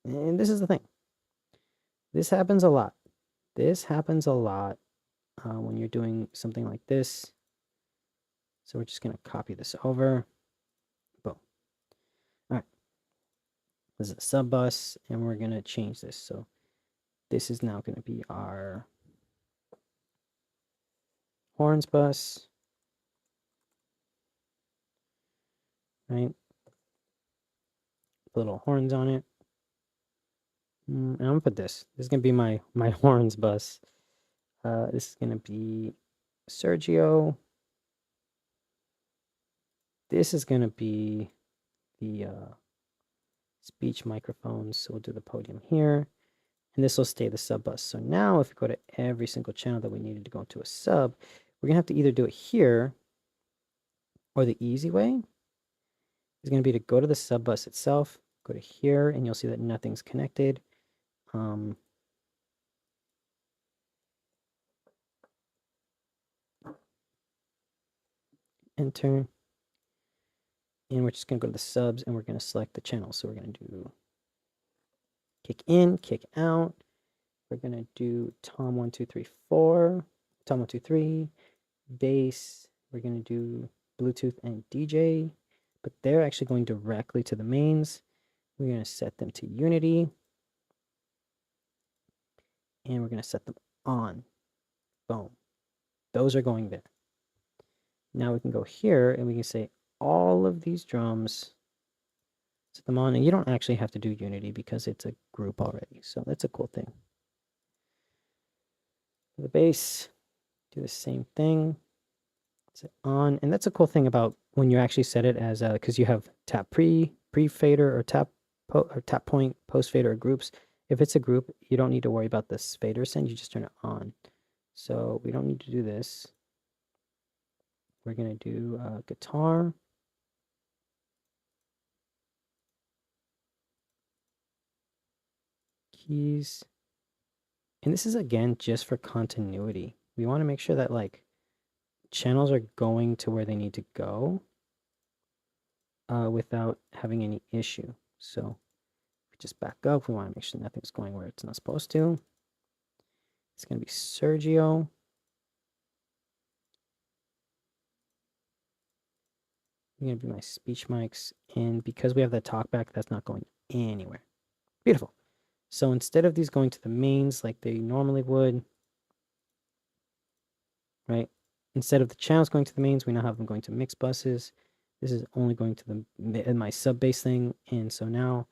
And this is the thing. This happens a lot. This happens a lot when you're doing something like this. So we're just going to copy this over. Boom. All right. This is a sub bus, and we're going to change this. So this is now going to be our horns bus. Right? Little horns on it. And I'm going to put this. This is going to be my horns bus. This is going to be Sergio. This is going to be the speech microphones. So we'll do the podium here. And this will stay the sub bus. So now if we go to every single channel that we needed to go into a sub, we're going to have to either do it here, or the easy way is going to be to go to the sub bus itself, go to here, and you'll see that nothing's connected. Enter. And we're just going to go to the subs, and we're going to select the channel. So we're going to do kick in, kick out. We're going to do tom 1 2 3 4, tom 1 2 3, bass. We're going to do Bluetooth and DJ, but they're actually going directly to the mains. We're going to set them to unity, and we're going to set them on. Boom. Those are going there. Now we can go here, and we can say all of these drums, set them on, and you don't actually have to do unity because it's a group already. So that's a cool thing. For the bass, do the same thing. Set on, and that's a cool thing about when you actually set it as because you have tap pre fader, or tap point, post fader, or groups. If it's a group, you don't need to worry about this fader send. You just turn it on. So we don't need to do this. We're going to do guitar. Keys. And this is, again, just for continuity. We want to make sure that, like, channels are going to where they need to go without having any issue. So we just back up. We want to make sure nothing's going where it's not supposed to. It's going to be Sergio. Going to be my speech mics, and because we have that talkback, that's not going anywhere. Beautiful. So instead of these going to the mains like they normally would, right? Instead of the channels going to the mains, we now have them going to mix buses. This is only going to my sub bass thing, and so now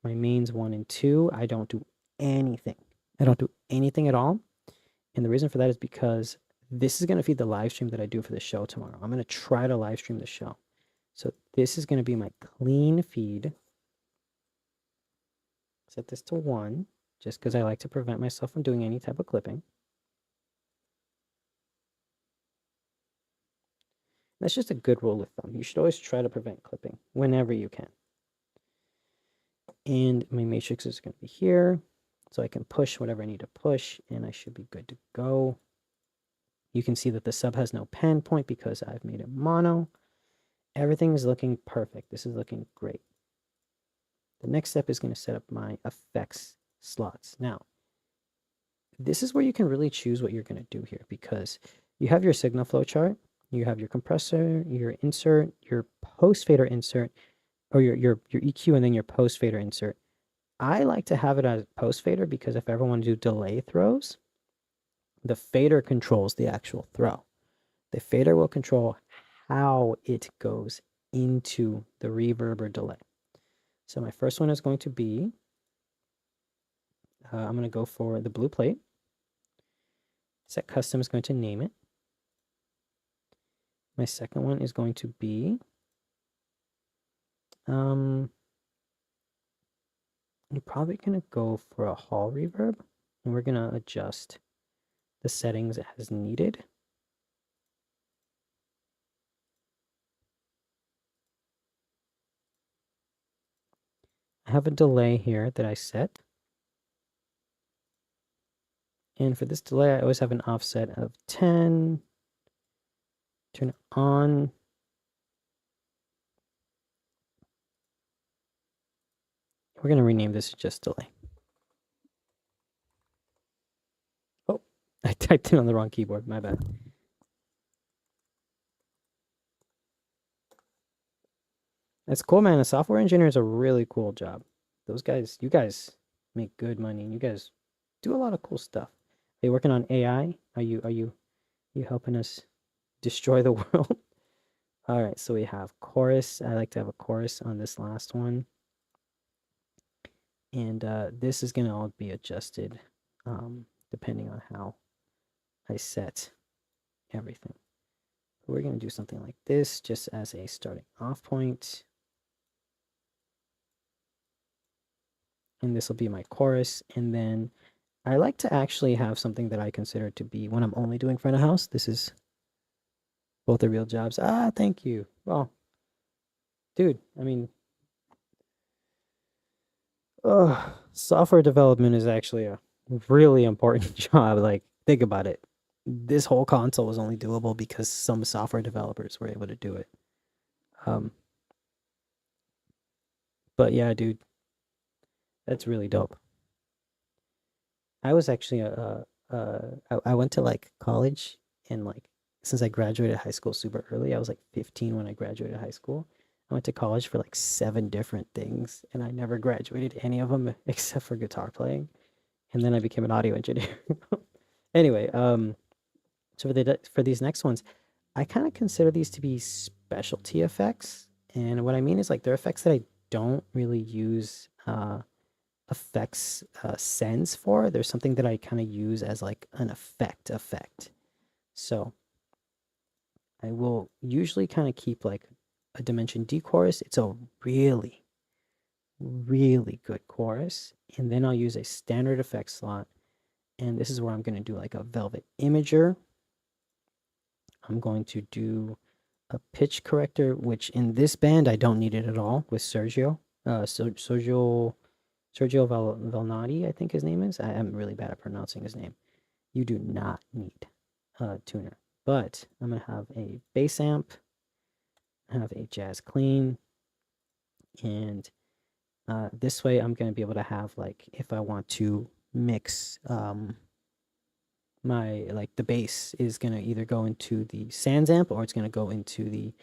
my mains 1 and 2, I don't do anything. I don't do anything at all, and the reason for that is because this is going to feed the live stream that I do for the show tomorrow. I'm going to try to live stream the show. So this is going to be my clean feed. Set this to 1, just because I like to prevent myself from doing any type of clipping. That's just a good rule of thumb. You should always try to prevent clipping whenever you can. And my matrix is going to be here, so I can push whatever I need to push, and I should be good to go. You can see that the sub has no pan point because I've made it mono. Everything is looking perfect. This is looking great. The next step is going to set up my effects slots. Now, this is where you can really choose what you're going to do here, because you have your signal flow chart, you have your compressor, your insert, your post fader insert, or your EQ, and then your post fader insert. I like to have it as post fader because if I ever want to do delay throws, the fader controls the actual throw. The fader will control how it goes into the reverb or delay. So my first one is going to be, I'm going to go for the blue plate. Set custom is going to name it. My second one is going to be, I'm probably going to go for a hall reverb, and we're going to adjust the settings as needed. I have a delay here that I set. And for this delay, I always have an offset of 10. Turn it on. We're going to rename this just delay. Oh, I typed it on the wrong keyboard. My bad. That's cool, man. A software engineer is a really cool job. Those guys, you guys make good money, and you guys do a lot of cool stuff. Are you working on AI? Are you helping us destroy the world? All right, so we have chorus. I like to have a chorus on this last one. And this is going to all be adjusted depending on how I set everything. We're going to do something like this just as a starting off point. And this will be my chorus. And then I like to actually have something that I consider to be when I'm only doing front of house. This is both are real jobs. Ah, thank you. Well, dude, I mean, software development is actually a really important job. Like, think about it. This whole console was only doable because some software developers were able to do it. But yeah, dude, that's really dope. I was actually I went to like college, and like since I graduated high school super early, I was like 15 when I graduated high school. I went to college for like 7 different things, and I never graduated any of them except for guitar playing. And then I became an audio engineer. Anyway, so for these next ones, I kind of consider these to be specialty effects. And what I mean is like they're effects that I don't really use effects sends for. There's something that I kind of use as like an effect. So I will usually kind of keep like a Dimension D chorus. It's a really, really good chorus. And then I'll use a standard effect slot. And this is where I'm going to do like a Velvet Imager. I'm going to do a pitch corrector, which in this band I don't need it at all with Sergio. Sergio Valnati, I think his name is. I am really bad at pronouncing his name. You do not need a tuner. But I'm going to have a bass amp, have a jazz clean, and this way I'm going to be able to have, like, if I want to mix like the bass is going to either go into the Sans amp or it's going to go into the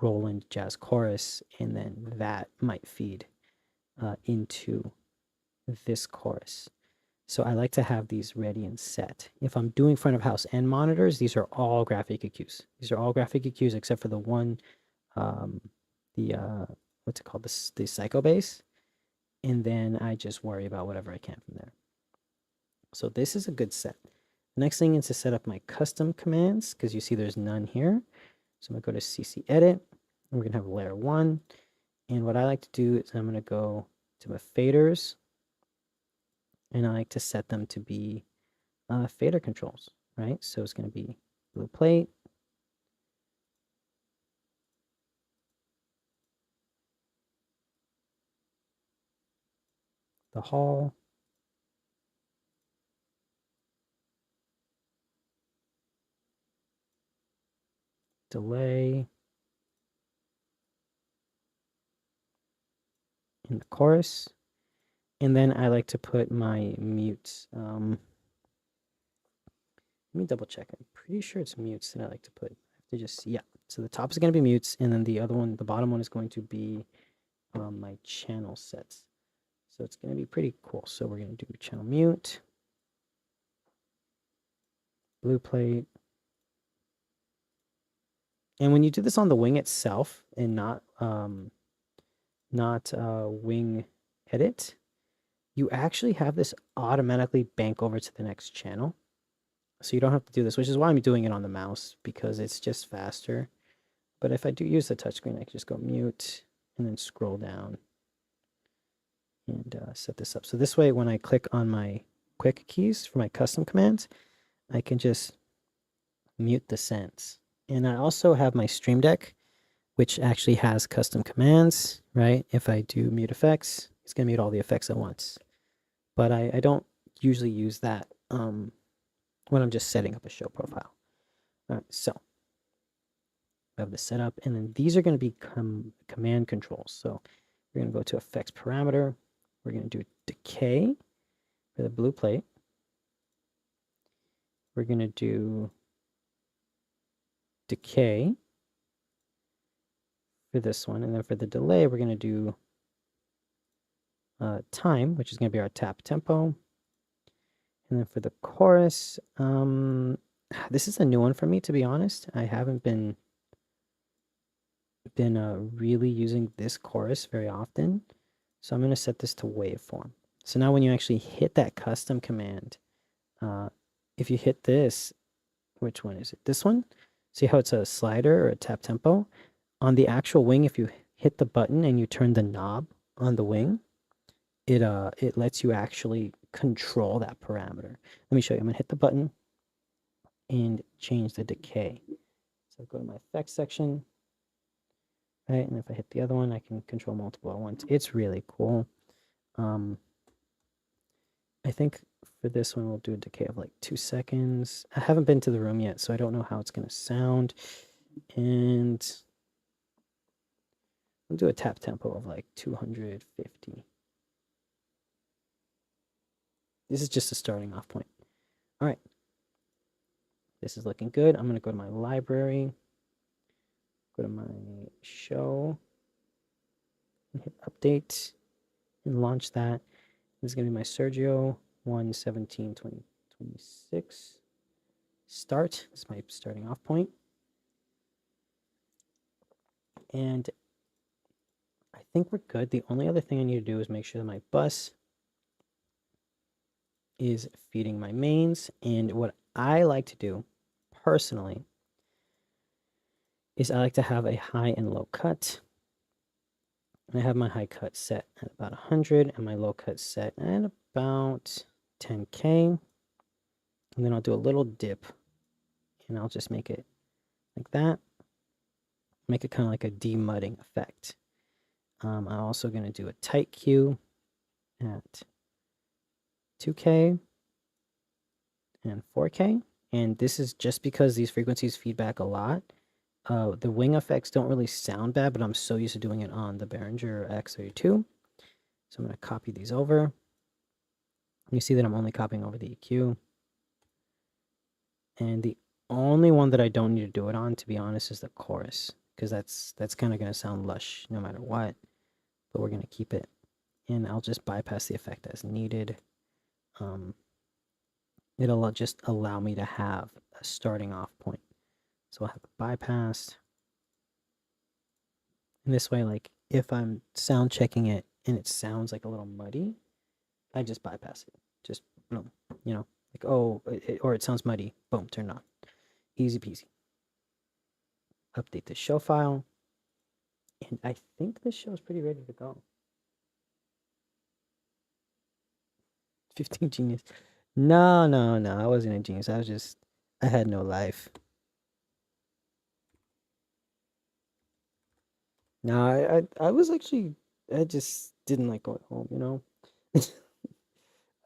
Roland Jazz Chorus, and then that might feed into this chorus. So I like to have these ready and set. If I'm doing front of house and monitors, these are all graphic EQs. These are all graphic EQs except for the one, what's it called, the Psycho bass, and then I just worry about whatever I can from there. So this is a good set. Next thing is to set up my custom commands, because you see there's none here. So I'm going to go to CC Edit, and we're going to have layer 1. And what I like to do is I'm going to go to my faders, and I like to set them to be fader controls, right? So it's going to be blue plate, the hall, delay, in the chorus. And then I like to put my mutes. Let me double check. I'm pretty sure it's mutes that I like to put. I have to just, yeah. So the top is going to be mutes, and then the other one, the bottom one, is going to be my channel sets. So it's going to be pretty cool. So we're going to do channel mute, blue plate. And when you do this on the wing itself and not wing edit, you actually have this automatically bank over to the next channel. So you don't have to do this, which is why I'm doing it on the mouse, because it's just faster. But if I do use the touchscreen, I can just go mute and then scroll down and set this up. So this way, when I click on my quick keys for my custom commands, I can just mute the sense. And I also have my Stream Deck, which actually has custom commands, right? If I do mute effects, it's going to mute all the effects at once. But I don't usually use that when I'm just setting up a show profile. All right, so I have this set up, and then these are going to be command controls. So we're going to go to effects parameter. We're going to do decay for the blue plate. We're going to do decay for this one, and then for the delay, we're going to do time, which is going to be our tap tempo. And then for the chorus, this is a new one for me, to be honest. I haven't been really using this chorus very often. So I'm going to set this to waveform. So now when you actually hit that custom command, if you hit this, which one is it? This one? See how it's a slider or a tap tempo? On the actual wing, if you hit the button and you turn the knob on the wing, it lets you actually control that parameter. Let me show you. I'm going to hit the button and change the decay. So go to my effects section, right? And if I hit the other one, I can control multiple at once. It's really cool. I think for this one, we'll do a decay of like 2 seconds. I haven't been to the room yet, so I don't know how it's going to sound. And we'll do a tap tempo of like 250. This is just a starting off point. All right. This is looking good. I'm going to go to my library, go to my show, and hit update and launch that. This is going to be my Sergio 1/17/2026 start. This is my starting off point. And I think we're good. The only other thing I need to do is make sure that my bus is feeding my mains. And what I like to do personally is I like to have a high and low cut. And I have my high cut set at about 100 and my low cut set at about 10K. And then I'll do a little dip and I'll just make it like that. Make it kind of like a demudding effect. I'm also going to do a tight Q at 2K and 4K. And this is just because these frequencies feedback a lot. The wing effects don't really sound bad, but I'm so used to doing it on the Behringer X32. So I'm going to copy these over. You see that I'm only copying over the EQ. And the only one that I don't need to do it on, to be honest, is the chorus, because that's kind of going to sound lush no matter what, but we're going to keep it. And I'll just bypass the effect as needed. It'll just allow me to have a starting off point. So I'll have it bypassed. And this way, like, if I'm sound checking it and it sounds like a little muddy, I just bypass it. Just, boom, you know, like, oh, or it sounds muddy. Boom, turn it on. Easy peasy. Update the show file. And I think this show is pretty ready to go. 15 genius. No, I wasn't a genius. I had no life. No, I was actually, I just didn't like going home, you know?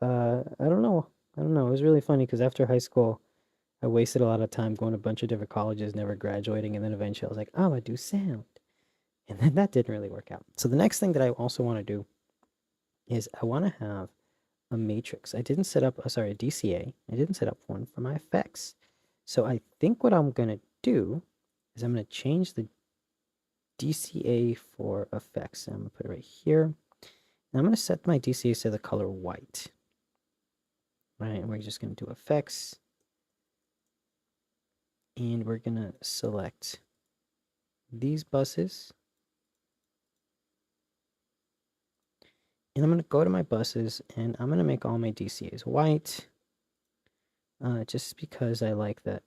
I don't know. It was really funny because after high school, I wasted a lot of time going to a bunch of different colleges, never graduating, and then eventually I was like, oh, I'm gonna do sound. And then that didn't really work out. So the next thing that I also want to do is I want to have a matrix. I didn't set up, sorry, a DCA. I didn't set up one for my effects. So I think what I'm gonna do is I'm gonna change the DCA for effects. I'm gonna put it right here. And I'm gonna set my DCA to the color white. Right, and we're just gonna do effects. And we're gonna select these buses. And I'm gonna go to my buses and I'm gonna make all my DCAs white. Just because I like that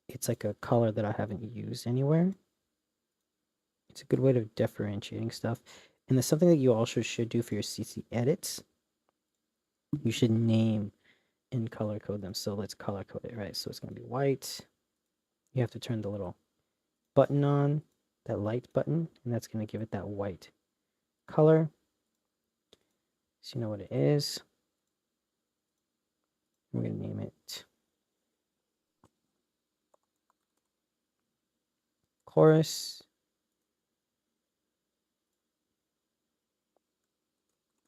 it's like a color that I haven't used anywhere. It's a good way of differentiating stuff. And there's something that you also should do for your CC edits. You should name and color code them. So let's color code it, right? So it's going to be white. You have to turn the little button on, that light button, and that's going to give it that white color. So you know what it is. We're going to name it chorus.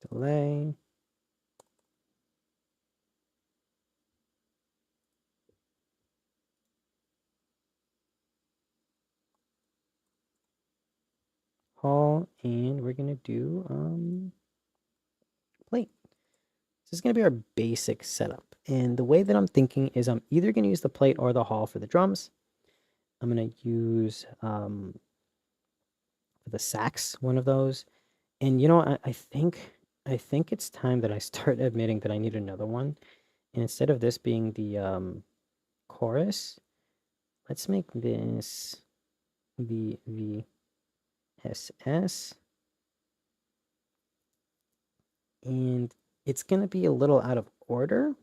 Delay. Hall, and we're gonna do plate. This is gonna be our basic setup. And the way that I'm thinking is I'm either gonna use the plate or the hall for the drums. I'm gonna use for the sax, one of those. And you know, I think it's time that I start admitting that I need another one. And instead of this being the chorus, let's make this the VSS. And it's going to be a little out of order,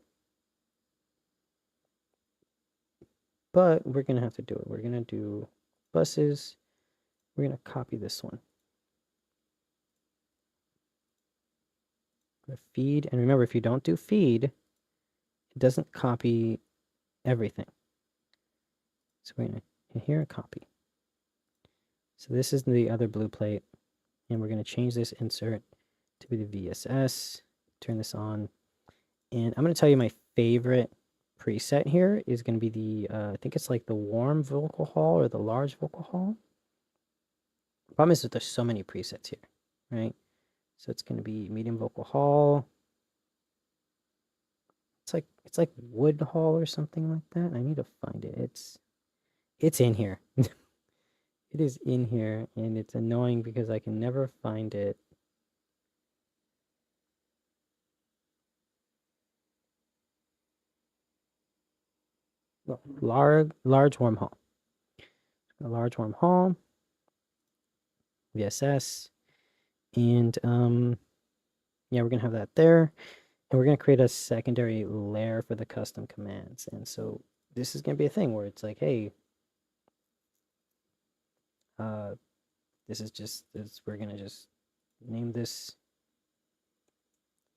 but we're going to have to do it. We're going to do buses. We're going to copy this one. Feed. And remember, if you don't do feed, it doesn't copy everything. So we're going to hit here, copy. So this is the other blue plate. And we're going to change this insert to be the VSS. Turn this on. And I'm going to tell you my favorite preset here is going to be the, I think it's like the warm vocal hall or the large vocal hall. The problem is that there's so many presets here, right? So it's going to be medium vocal hall. It's like wood hall or something like that. I need to find it. It's in here. It is in here, and it's annoying because I can never find it. Well, large warm hall. A large warm hall. VSS. And yeah, we're gonna have that there. And we're gonna create a secondary layer for the custom commands. And so this is gonna be a thing where it's like, hey, we're gonna just name this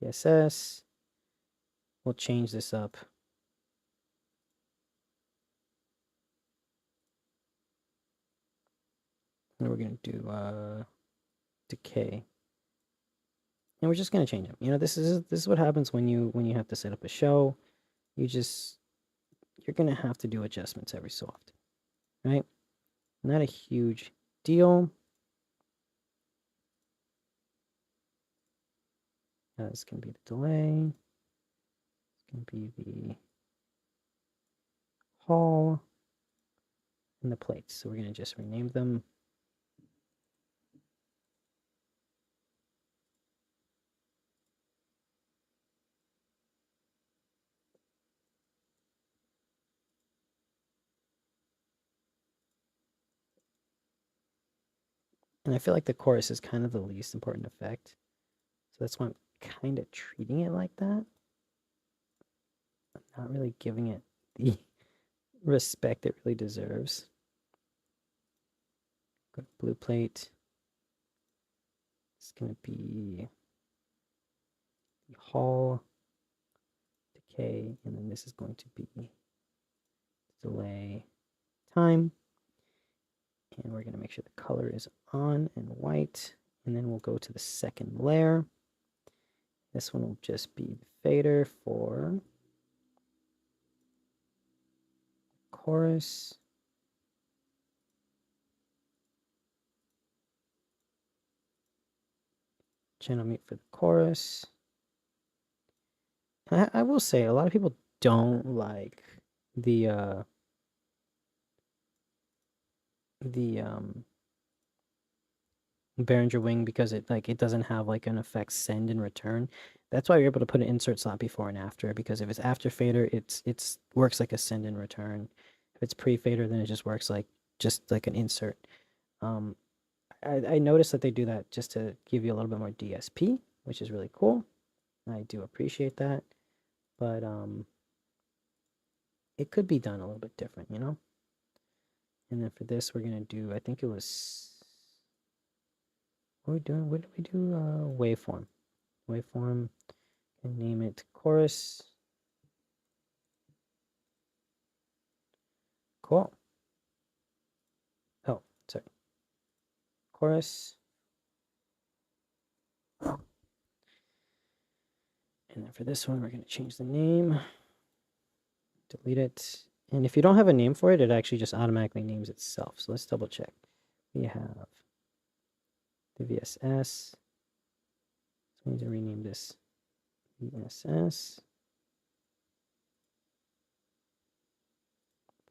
VSS. We'll change this up. And we're gonna do decay. And we're just gonna change them. You know, this is what happens when you have to set up a show. You just you're going to have to do adjustments every so often, right? Not a huge deal. This can be the delay. It's going to be the Hall and the plates. So we're going to just rename them. And I feel like the chorus is kind of the least important effect. So that's why I'm kind of treating it like that. I'm not really giving it the respect it really deserves. Go to blue plate. It's going to be the Hall, decay, and then this is going to be delay time. And we're going to make sure the color is on and white. And then we'll go to the second layer. This one will just be the fader for chorus. Channel mute for the chorus. I will say a lot of people don't like the Behringer wing because it doesn't have like an effect send and return. That's why you're able to put an insert slot before and after, because if it's after fader, it's works like a send and return. If it's pre-fader, then it just works like an insert. I noticed that they do that just to give you a little bit more DSP, which is really cool. I do appreciate that, but it could be done a little bit different, you know? And then for this, we're gonna do, I think it was, what are we doing? What did we do? Waveform. Waveform, and name it chorus. Cool. Oh, sorry. Chorus. And then for this one, we're going to change the name. Delete it. And if you don't have a name for it, it actually just automatically names itself. So let's double check. We have the VSS. So we need to rename this VSS.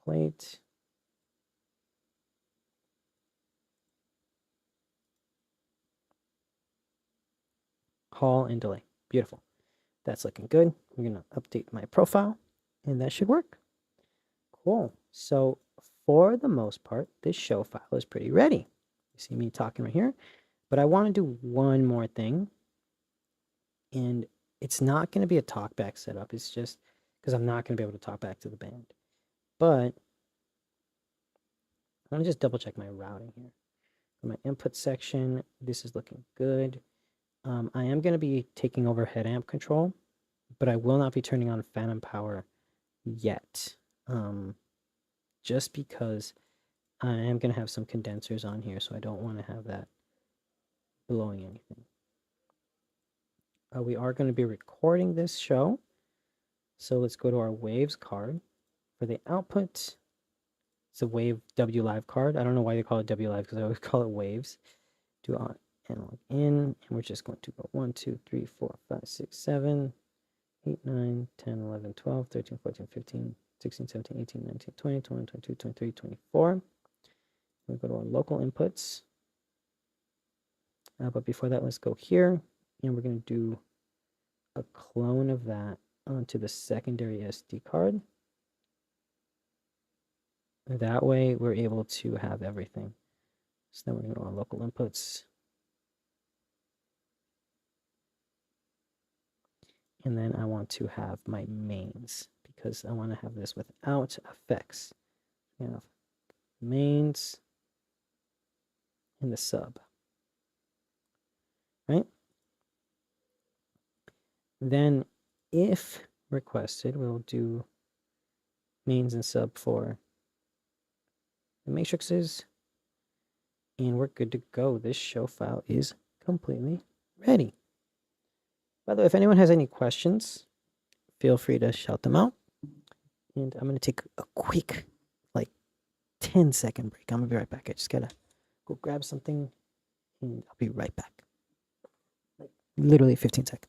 Plate. Hall and delay. Beautiful. That's looking good. We're going to update my profile, and that should work. Cool. So for the most part, this show file is pretty ready. You see me talking right here, but I want to do one more thing, and it's not going to be a talkback setup. It's just because I'm not going to be able to talk back to the band, but I want to just double check my routing here. For my input section, this is looking good. I am going to be taking over head amp control, but I will not be turning on phantom power yet. Just because I am going to have some condensers on here, so I don't want to have that blowing anything. We are going to be recording this show, so let's go to our waves card. For the output, it's a wave W live card. I don't know why they call it W live, because I always call it waves. Do analog in, and we're just going to go 1, 2, 3, 4, 5, 6, 7, 8, 9, 10, 11, 12, 13, 14, 15, 16, 17, 18, 19, 20, 21, 22, 23, 24. We go to our local inputs. But before that, let's go here, and we're going to do a clone of that onto the secondary SD card. That way, we're able to have everything. So then we're going to go on local inputs. And then I want to have my mains, because I want to have this without effects. We have mains in the sub, right? Then if requested, we'll do mains and sub for the matrices, and we're good to go. This show file is completely ready. By the way, if anyone has any questions, feel free to shout them out. And I'm going to take a quick, like, 10-second break. I'm going to be right back. I just got to go grab something, and I'll be right back. Like, literally 15 seconds.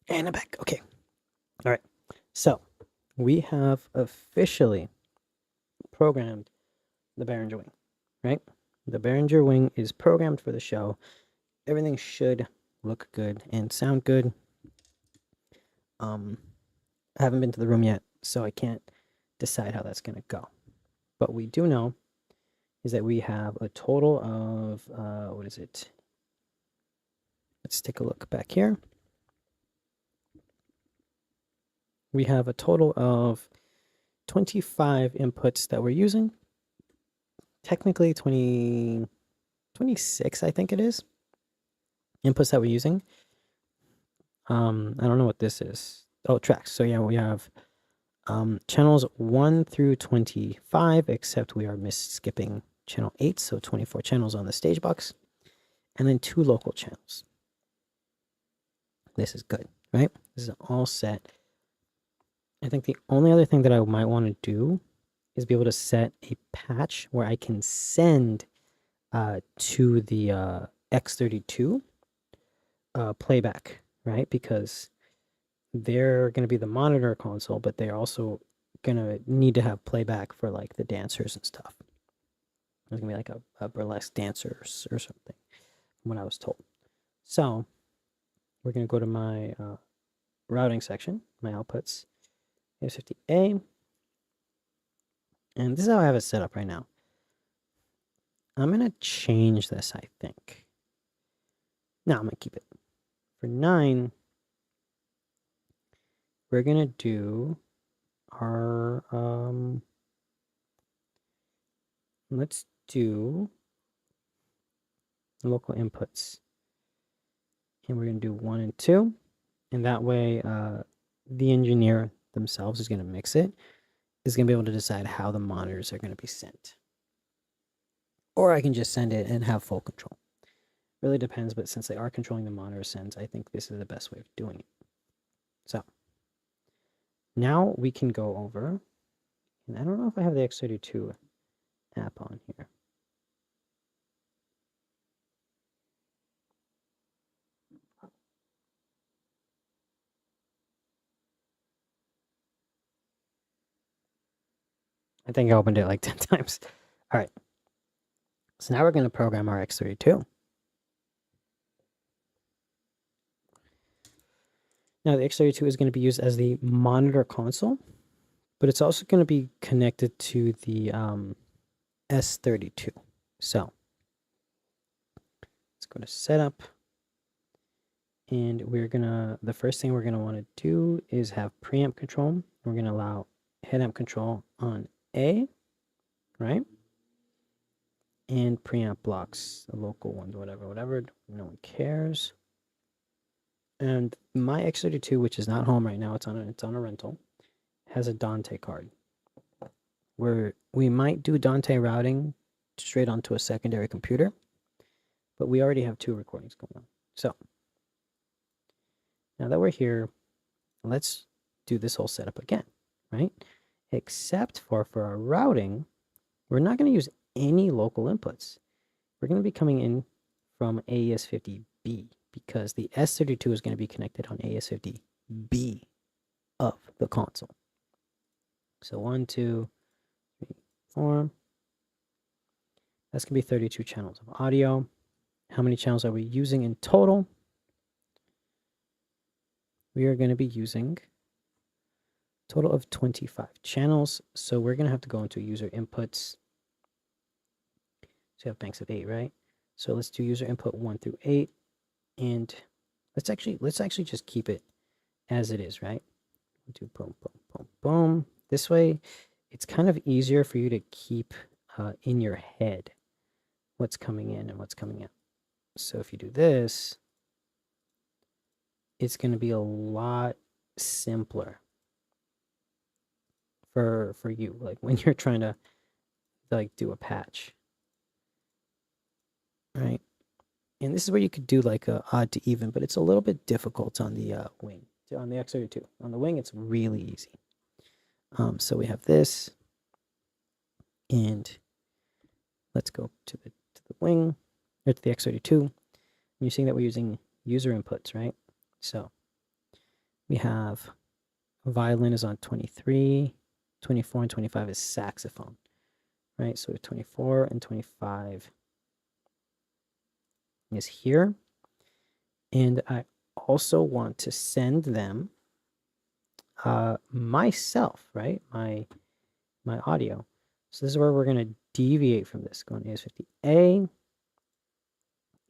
And I'm back. Okay. All right. So we have officially programmed the Behringer wing, right? The Behringer wing is programmed for the show. Everything should look good and sound good. I haven't been to the room yet, so I can't decide how that's going to go. But we do know is that we have a total of, what is it? Let's take a look back here. We have a total of 25 inputs that we're using. Technically 26, I think it is, inputs that we're using. I don't know what this is. Oh, tracks. So yeah, we have channels 1 through 25, except we are skipping channel 8, so 24 channels on the stage box, and then 2 local channels. This is good, right? This is all set. I think the only other thing that I might want to do is be able to set a patch where I can send to the X32 playback, right? Because they're going to be the monitor console, but they're also going to need to have playback for like the dancers and stuff. There's going to be like a burlesque dancer or something, from what I was told. So we're going to go to my routing section, my outputs, AS50A. And this is how I have it set up right now. I'm going to change this, I think. No, I'm going to keep it. For 9, we're going to do our, let's do local inputs. And we're going to do 1 and 2. And that way, the engineer themselves is going to mix it, is going to be able to decide how the monitors are going to be sent. Or I can just send it and have full control. Really depends, but since they are controlling the monitor sends, I think this is the best way of doing it. So now we can go over, and I don't know if I have the X32 app on here. I think I opened it like 10 times. All right. So now we're going to program our X32. Now the X32 is going to be used as the monitor console, but it's also going to be connected to the S32. So let's go to setup. And we're gonna, the first thing we're gonna want to do is have preamp control. We're gonna allow head amp control on A, right? And preamp blocks, the local ones, whatever, no one cares. And my X32, which is not home right now, it's on a rental, has a Dante card. Where we might do Dante routing straight onto a secondary computer, but we already have 2 recordings going on. So now that we're here, let's do this whole setup again, right? Except for our routing, we're not going to use any local inputs. We're going to be coming in from AES50B because the S32 is going to be connected on AES50B of the console. So 1, 2, 3, 4. That's going to be 32 channels of audio. How many channels are we using in total? We are going to be using a total of 25 channels. So we're going to have to go into user inputs. So you have banks of 8, right? So let's do user input 1 through 8. And let's actually just keep it as it is, right? Do boom, boom, boom, boom. This way, it's kind of easier for you to keep in your head what's coming in and what's coming out. So if you do this, it's going to be a lot simpler for you, like when you're trying to like do a patch, right? And this is where you could do like a odd to even, but it's a little bit difficult on the wing. On the X32, on the wing, it's really easy. So we have this, and let's go to the wing, or to the X32. And you're seeing that we're using user inputs, right? So we have violin is on 23, 24, and 25 is saxophone, right? So 24 and 25 is here. And I also want to send them myself, right? My audio. So this is where we're going to deviate from this. Go on AS50A,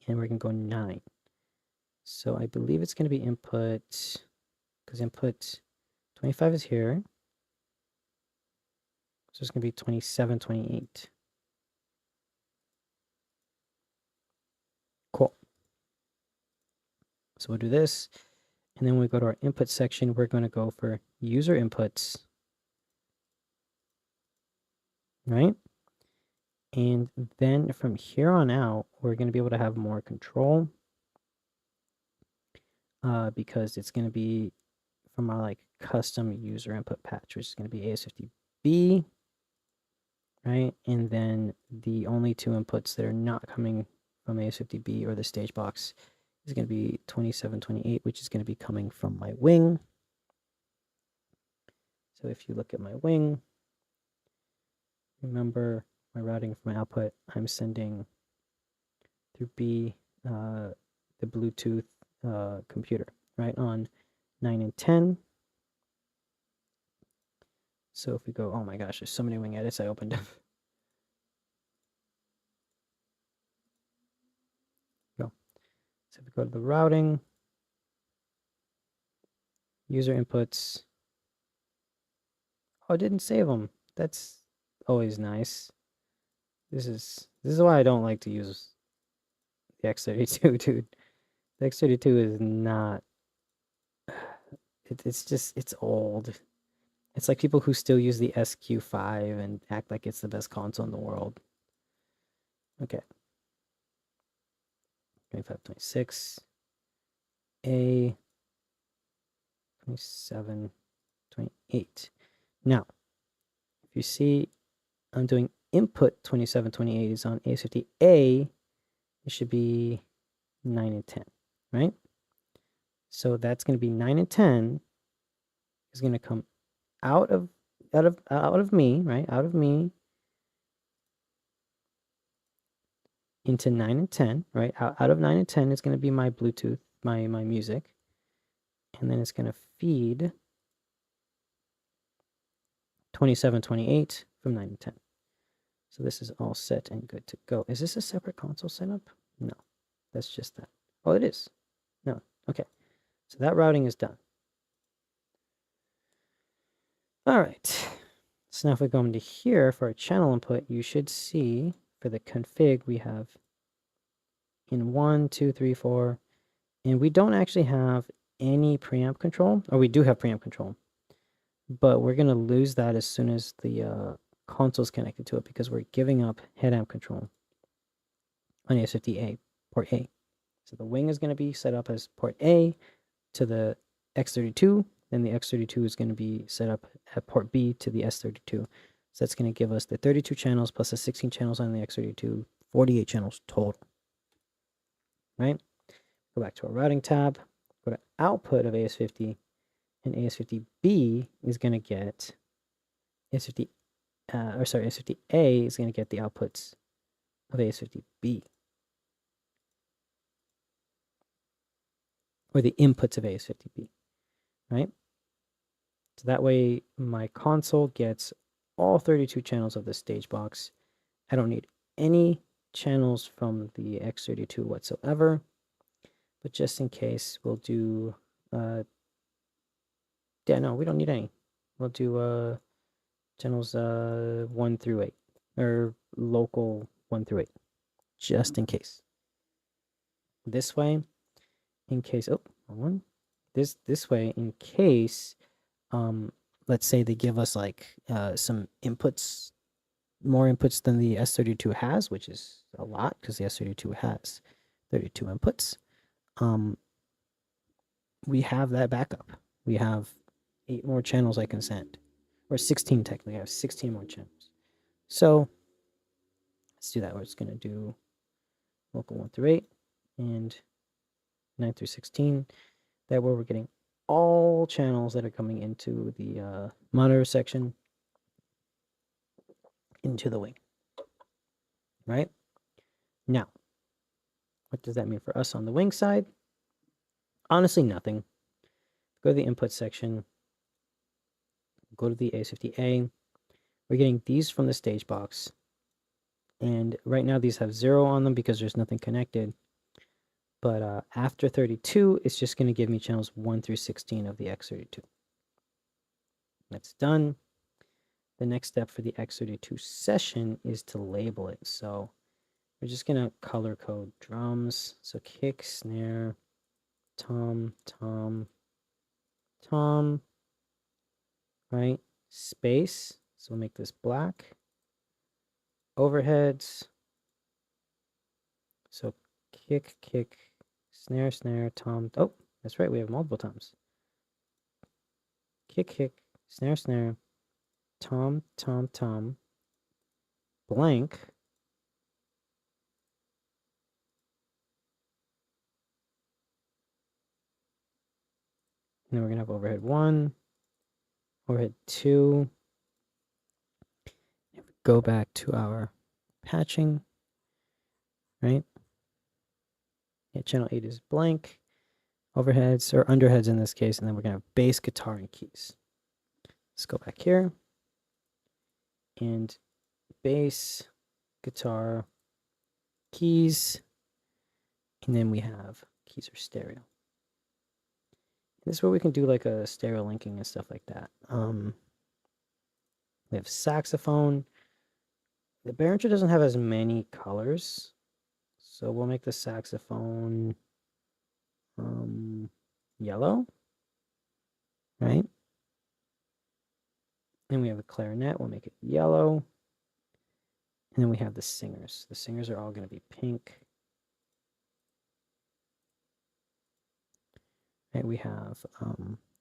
and we're going to go 9. So I believe it's going to be input, because input 25 is here. So it's going to be 27, 28. Cool. So we'll do this. And then when we go to our input section, we're going to go for user inputs, right? And then from here on out, we're going to be able to have more control because it's going to be from our like custom user input patch, which is going to be AS50B, right? And then the only two inputs that are not coming from AS50B or the stage box is going to be 27, 28, which is going to be coming from my wing. So if you look at my wing, remember my routing for my output, I'm sending through B the Bluetooth computer, right, on 9 and 10. So if we go, oh my gosh, there's so many wing edits I opened up. Go. So if we go to the routing, user inputs. Oh, it didn't save them. That's always nice. This is why I don't like to use the X32, dude. The X32 is not. It's old. It's like people who still use the SQ5 and act like it's the best console in the world. Okay. 25, 26. A. 27, 28. Now, if you see, I'm doing input 27, 28 is on AS50A. It should be 9 and 10, right? So that's going to be 9 and 10 is going to come out of me, right? Out of me into 9 and 10, right? Out of 9 and 10 is going to be my Bluetooth, my music. And then it's going to feed 27, 28 from 9 and 10. So this is all set and good to go. Is this a separate console setup? No, that's just that. Oh, it is. No, okay. So that routing is done. All right. So now if we go into here for our channel input, you should see for the config we have in 1, 2, 3, 4, and we don't actually have any preamp control, or we do have preamp control, but we're going to lose that as soon as the console is connected to it because we're giving up head amp control on AS50A, port A. So the wing is going to be set up as port A to the X32, then the X32 is going to be set up at port B to the S32. So that's going to give us the 32 channels plus the 16 channels on the X32, 48 channels total. Right? Go back to our routing tab, go to output of AS50, And AS50B is going to get AS50, AS50A is going to get the outputs of AS50B, or the inputs of AS50B, right? So that way my console gets all 32 channels of the stage box. I don't need any channels from the X32 whatsoever, but just in case, we'll do, yeah, no, we don't need any. We'll do channels 1 through 8, or local 1 through 8, just in case. This way, in case, oh, one, this way, in case, let's say they give us like some inputs, more inputs than the S32 has, which is a lot because the S32 has 32 inputs. We have that backup. We have 8 more channels I can send, or 16 technically. I have 16 more channels. So let's do that. We're just going to do local 1 through 8 and 9 through 16. That way we're getting all channels that are coming into the monitor section into the wing. Right? Now, what does that mean for us on the wing side? Honestly, nothing. Go to the input section, go to the AS50A. We're getting these from the stage box. And right now these have 0 on them because there's nothing connected. But after 32, it's just going to give me channels 1 through 16 of the X32. That's done. The next step for the X32 session is to label it. So we're just going to color code drums. So kick, snare, tom, tom, tom, right? Space. So we'll make this black. Overheads. So kick, kick, snare, snare, tom. Oh, that's right. We have multiple toms. Kick, kick, snare, snare, tom, tom, tom, blank. And then we're going to have overhead 1, overhead 2. If we go back to our patching, right? Yeah, channel 8 is blank. Overheads, or underheads in this case, and then we're going to have bass, guitar, and keys. Let's go back here. And bass, guitar, keys, and then we have keys are stereo. This is where we can do like a stereo linking and stuff like that. We have saxophone. The Behringer doesn't have as many colors, so we'll make the saxophone yellow, right? And we have a clarinet, we'll make it yellow. And then we have the singers. The singers are all going to be pink. Right, we have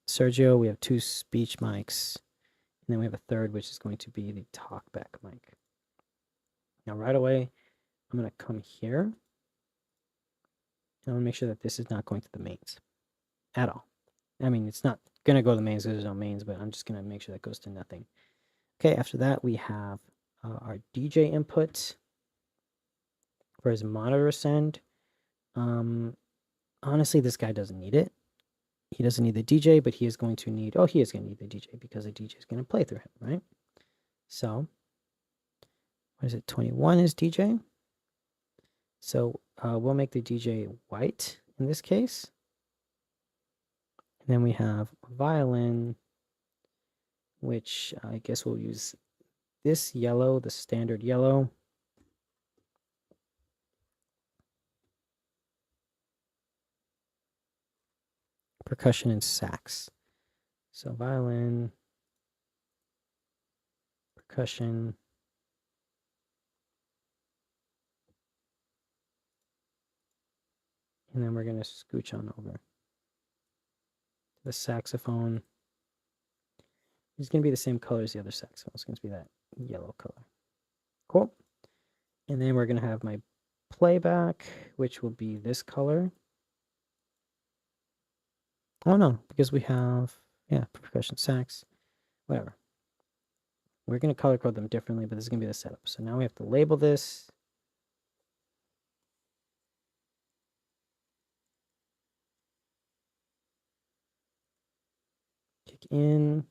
Sergio, we have 2 speech mics, and then we have a third, which is going to be the talkback mic. Now, right away, I'm going to come here. And I want to make sure that this is not going to the mains at all. I mean, it's not going to go to the mains because there's no mains, but I'm just going to make sure that goes to nothing. Okay, after that, we have our DJ input for his monitor send. Honestly, this guy doesn't need it. He doesn't need the DJ, but he is going to need, he is going to need the DJ because the DJ is going to play through him, right? So, what is it? 21 is DJ. So, we'll make the DJ white in this case. And then we have violin, which I guess we'll use this yellow, the standard yellow. Percussion and sax. So violin, percussion, and then we're going to scooch on over to the saxophone. It's going to be the same color as the other saxophone. It's going to be that yellow color. Cool. And then we're going to have my playback, which will be this color. Oh no, because we have Yeah, percussion sax, whatever. We're going to color code them differently, but this is going to be the setup. So now we have to label this. Kick in.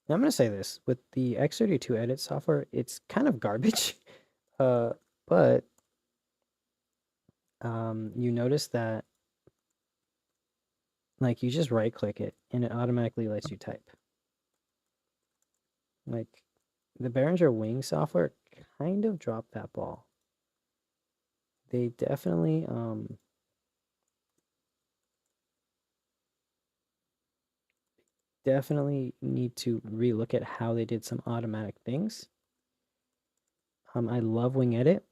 Now I'm going to say this. With the X32 edit software, it's kind of garbage. But you notice that like you just right click it and it automatically lets you type. Like the Behringer Wing software kind of dropped that ball. They definitely need to relook at how they did some automatic things. I love Wing Edit.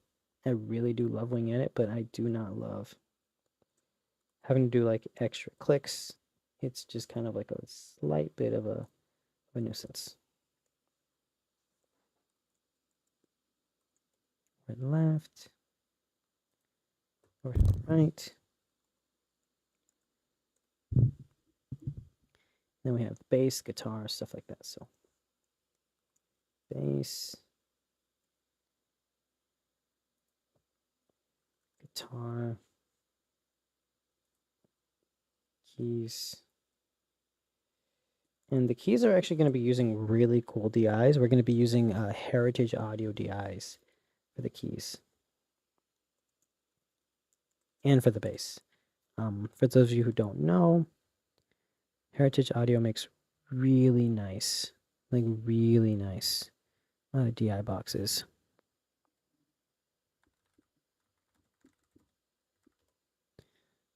I really do love Wing Edit, but I do not love having to do like extra clicks. It's just kind of like a slight bit of a nuisance. Right, left, or right. Then we have bass, guitar, stuff like that. So bass, guitar, keys. And the keys are actually going to be using really cool DIs. We're going to be using Heritage Audio DIs for the keys and for the bass. For those of you who don't know, Heritage Audio makes really nice, like really nice DI boxes.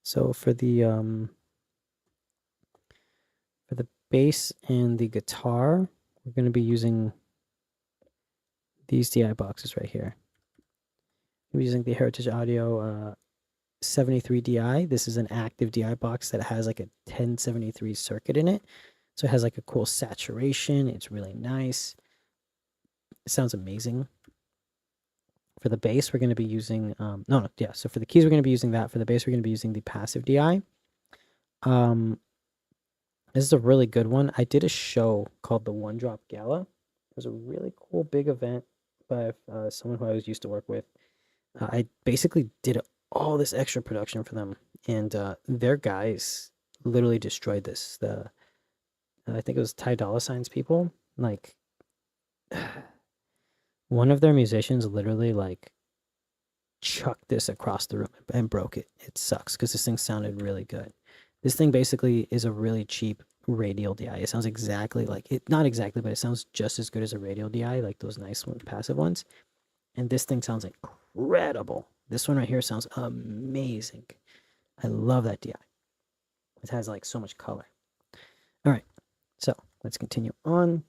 So for the bass and the guitar, we're going to be using these DI boxes right here. We're using the Heritage Audio 73 DI. This is an active DI box that has like a 1073 circuit in it. So it has like a cool saturation. It's really nice. It sounds amazing. For the bass, we're going to be using, so for the keys, we're going to be using that. For the bass, we're going to be using the passive DI. This is a really good one. I did a show called the One Drop Gala. It was a really cool big event by someone who I was used to work with. I basically did all this extra production for them, and their guys literally destroyed this. I think it was Ty Dolla Sign's people. Like, one of their musicians literally like chucked this across the room and broke it. It sucks because this thing sounded really good. This thing basically is a really cheap radial DI. It sounds exactly like it, not exactly, but it sounds just as good as a radial DI, like those nice ones, passive ones. And this thing sounds incredible. This one right here sounds amazing. I love that DI. It has like so much color. All right, so let's continue on.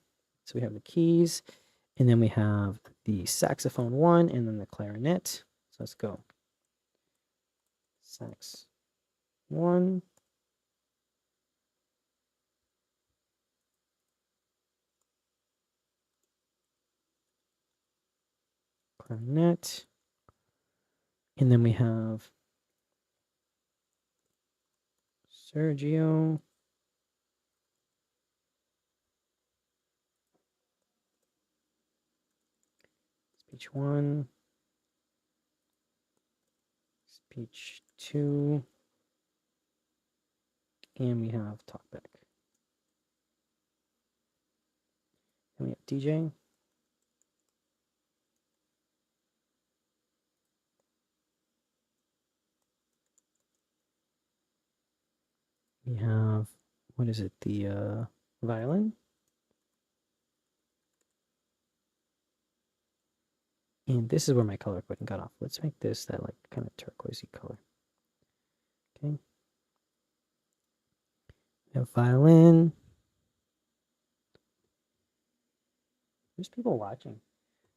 So we have the keys, and then we have the saxophone one, and then the clarinet. So let's go. Sax one. Clarinet. And then we have Sergio. Speech one. Speech two. And we have talkback. And we have DJ. We have, what is it, the violin. And this is where my color coding got off. Let's make this that like kind of turquoisey color. Okay. We have violin. There's people watching.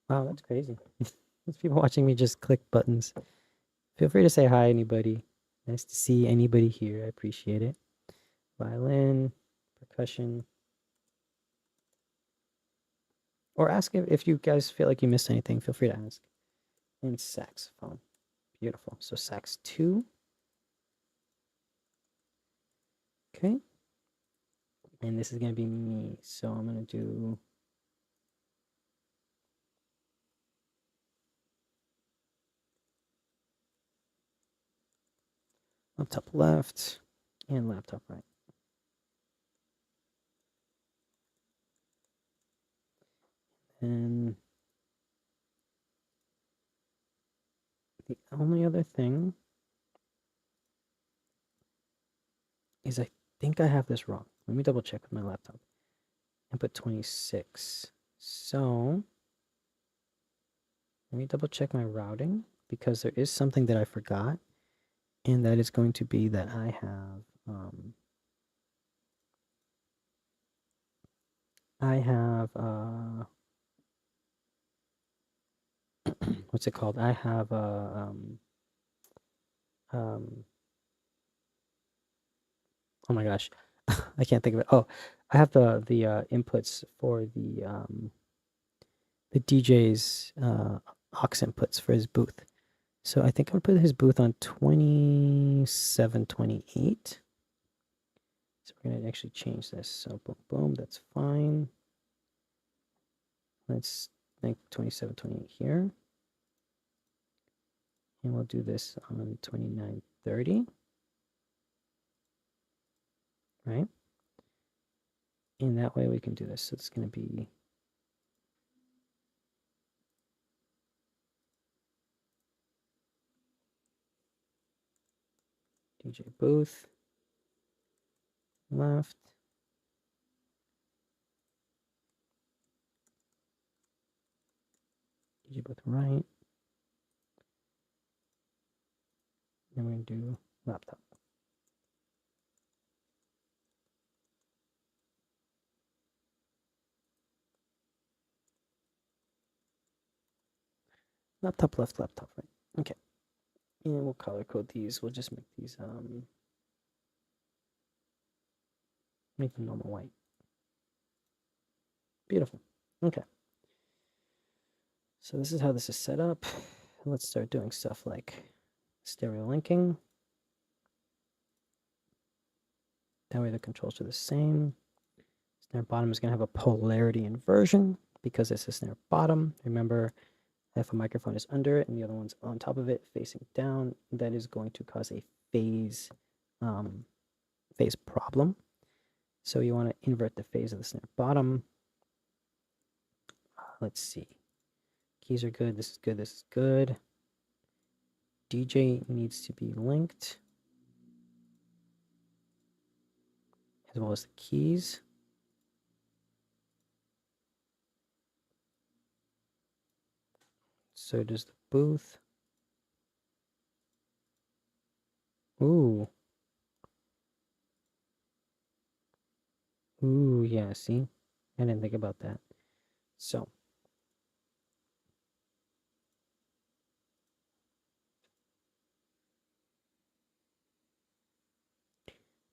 Wow, that's crazy. There's people watching me just click buttons. Feel free to say hi, anybody. Nice to see anybody here. I appreciate it. Violin, percussion. Or ask if you guys feel like you missed anything. Feel free to ask. And saxophone. Beautiful. So sax 2. Okay. And this is going to be me. So I'm going to do laptop left and laptop right. And the only other thing is I think I have this wrong. Let me double check with my laptop. Input 26. So let me double check my routing because there is something that I forgot. And that is going to be that I have what's it called? I have oh my gosh, I can't think of it. Oh, I have the inputs for the DJ's aux inputs for his booth. So I think I'm gonna put his booth on 2728. So we're gonna actually change this. So boom, boom, that's fine. Let's make 2728 here. And we'll do this on 2930. Right? And that way we can do this. So it's gonna be DJ booth left. DJ booth right. And we're going to do laptop. Laptop left, laptop right. Okay. And we'll color code these. We'll just make these make them normal white. Beautiful. Okay. So this is how this is set up. Let's start doing stuff like stereo linking. That way the controls are the same. Snare bottom is going to have a polarity inversion because it's a snare bottom. Remember, if a microphone is under it and the other one's on top of it facing down, that is going to cause a phase problem. So you want to invert the phase of the snare bottom. Let's see. Keys are good. This is good. This is good. DJ needs to be linked, as well as the keys. So does the booth. Ooh. Ooh, yeah, see? I didn't think about that. So.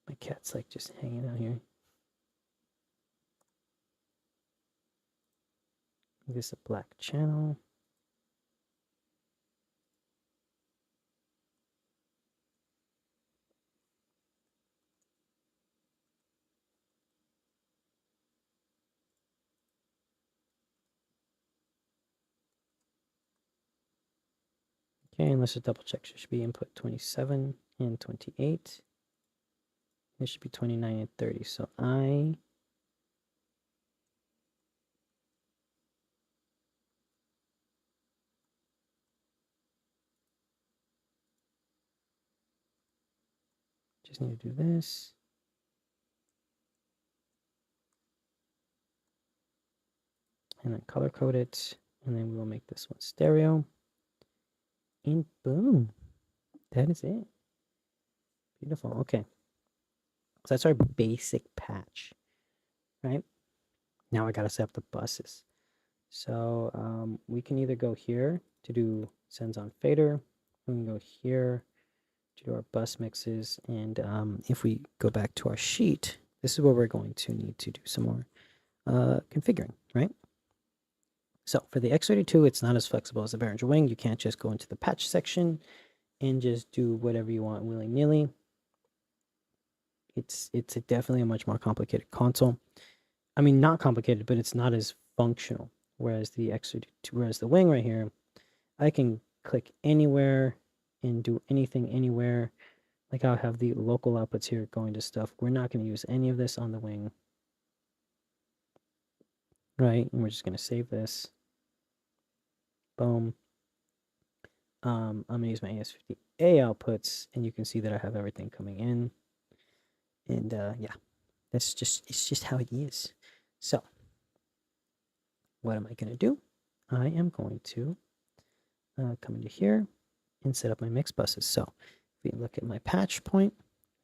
My cat's like just hanging out here. This is a black channel. Okay, and let's just double check. There should be input 27 and 28. It should be 29 and 30. So I just need to do this. And then color code it. And then we'll make this one stereo. And boom. That is it. Beautiful. Okay. So that's our basic patch. Right? Now I got to set up the buses. So we can either go here to do sends on fader. We can go here to do our bus mixes. And if we go back to our sheet, this is where we're going to need to do some more configuring, right? So for the X32, it's not as flexible as the Behringer Wing. You can't just go into the patch section and just do whatever you want willy-nilly. It's definitely a much more complicated console. I mean, not complicated, but it's not as functional. Whereas the Wing right here, I can click anywhere and do anything anywhere. Like I'll have the local outputs here going to stuff. We're not going to use any of this on the Wing. Right, and we're just going to save this. Boom. I'm going to use my AS50A outputs, and you can see that I have everything coming in. And yeah, it's just how it is. So, what am I going to do? I am going to come into here and set up my mix buses. So, if we look at my patch point,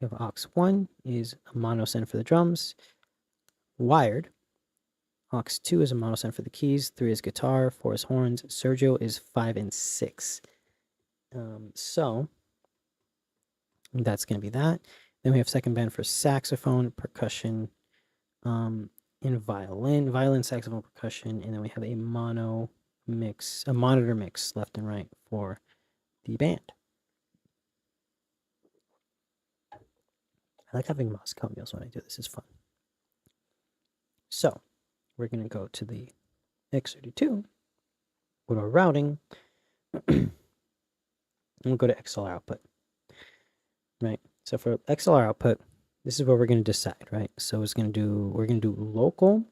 we have aux1 is a mono send for the drums, wired. aux2 is a mono send for the keys, 3 is guitar, 4 is horns, Sergio is 5 and 6. So that's going to be that. Then we have second band for saxophone, percussion, and violin, saxophone, percussion, and then we have a monitor mix left and right for the band. I like having Moscow meals when I do this. It's fun. So we're going to go to the X32 with our routing. And we'll go to XLR output. Right. So for XLR output, this is what we're going to decide, right? So we're going to do local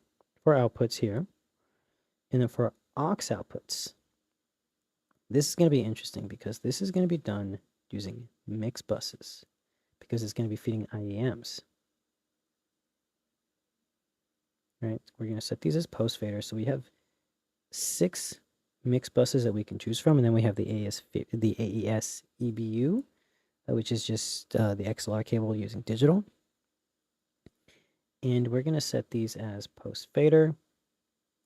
for outputs here. And then for aux outputs, this is going to be interesting because this is going to be done using mix buses because it's going to be feeding IEMs. Right? We're going to set these as post faders. So we have 6 mix buses that we can choose from, and then we have the AES EBU, which is just the XLR cable using digital. And we're going to set these as post fader.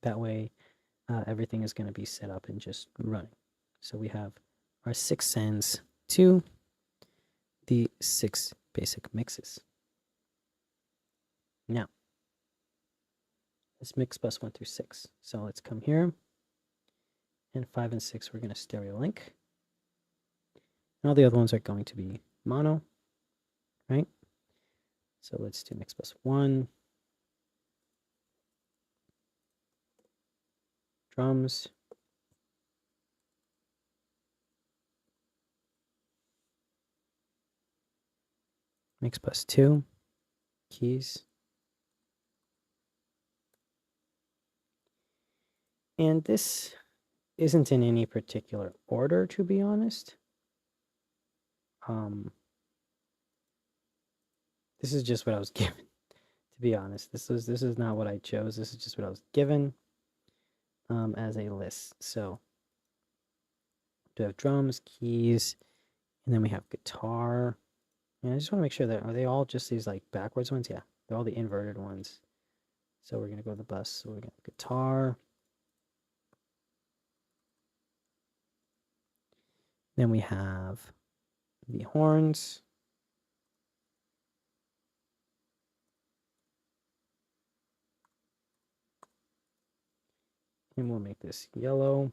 That way, everything is going to be set up and just running. So we have our 6 sends to the 6 basic mixes. Now, this mix bus 1 through 6. So let's come here. And 5 and 6, we're going to stereo link. And all the other ones are going to be mono, right? So let's do mix bus 1. Drums. Mix bus 2. Keys. And this isn't in any particular order, to be honest. This is just what I was given, to be honest. This is not what I chose. This is just what I was given as a list. So we have drums, keys, and then we have guitar. And I just want to make sure that, are they all just these like backwards ones? Yeah, they're all the inverted ones. So we're going to go to the bus. So we're going to guitar. Then we have the horns. And we'll make this yellow.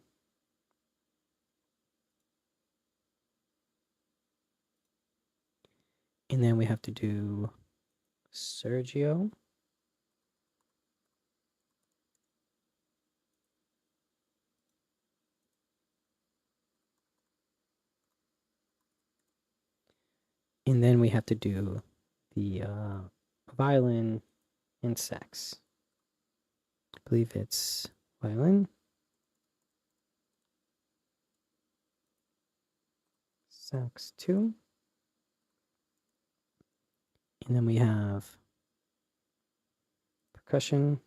And then we have to do Sergio. And then we have to do the violin and sax. I believe it's violin, sax 2. And then we have percussion.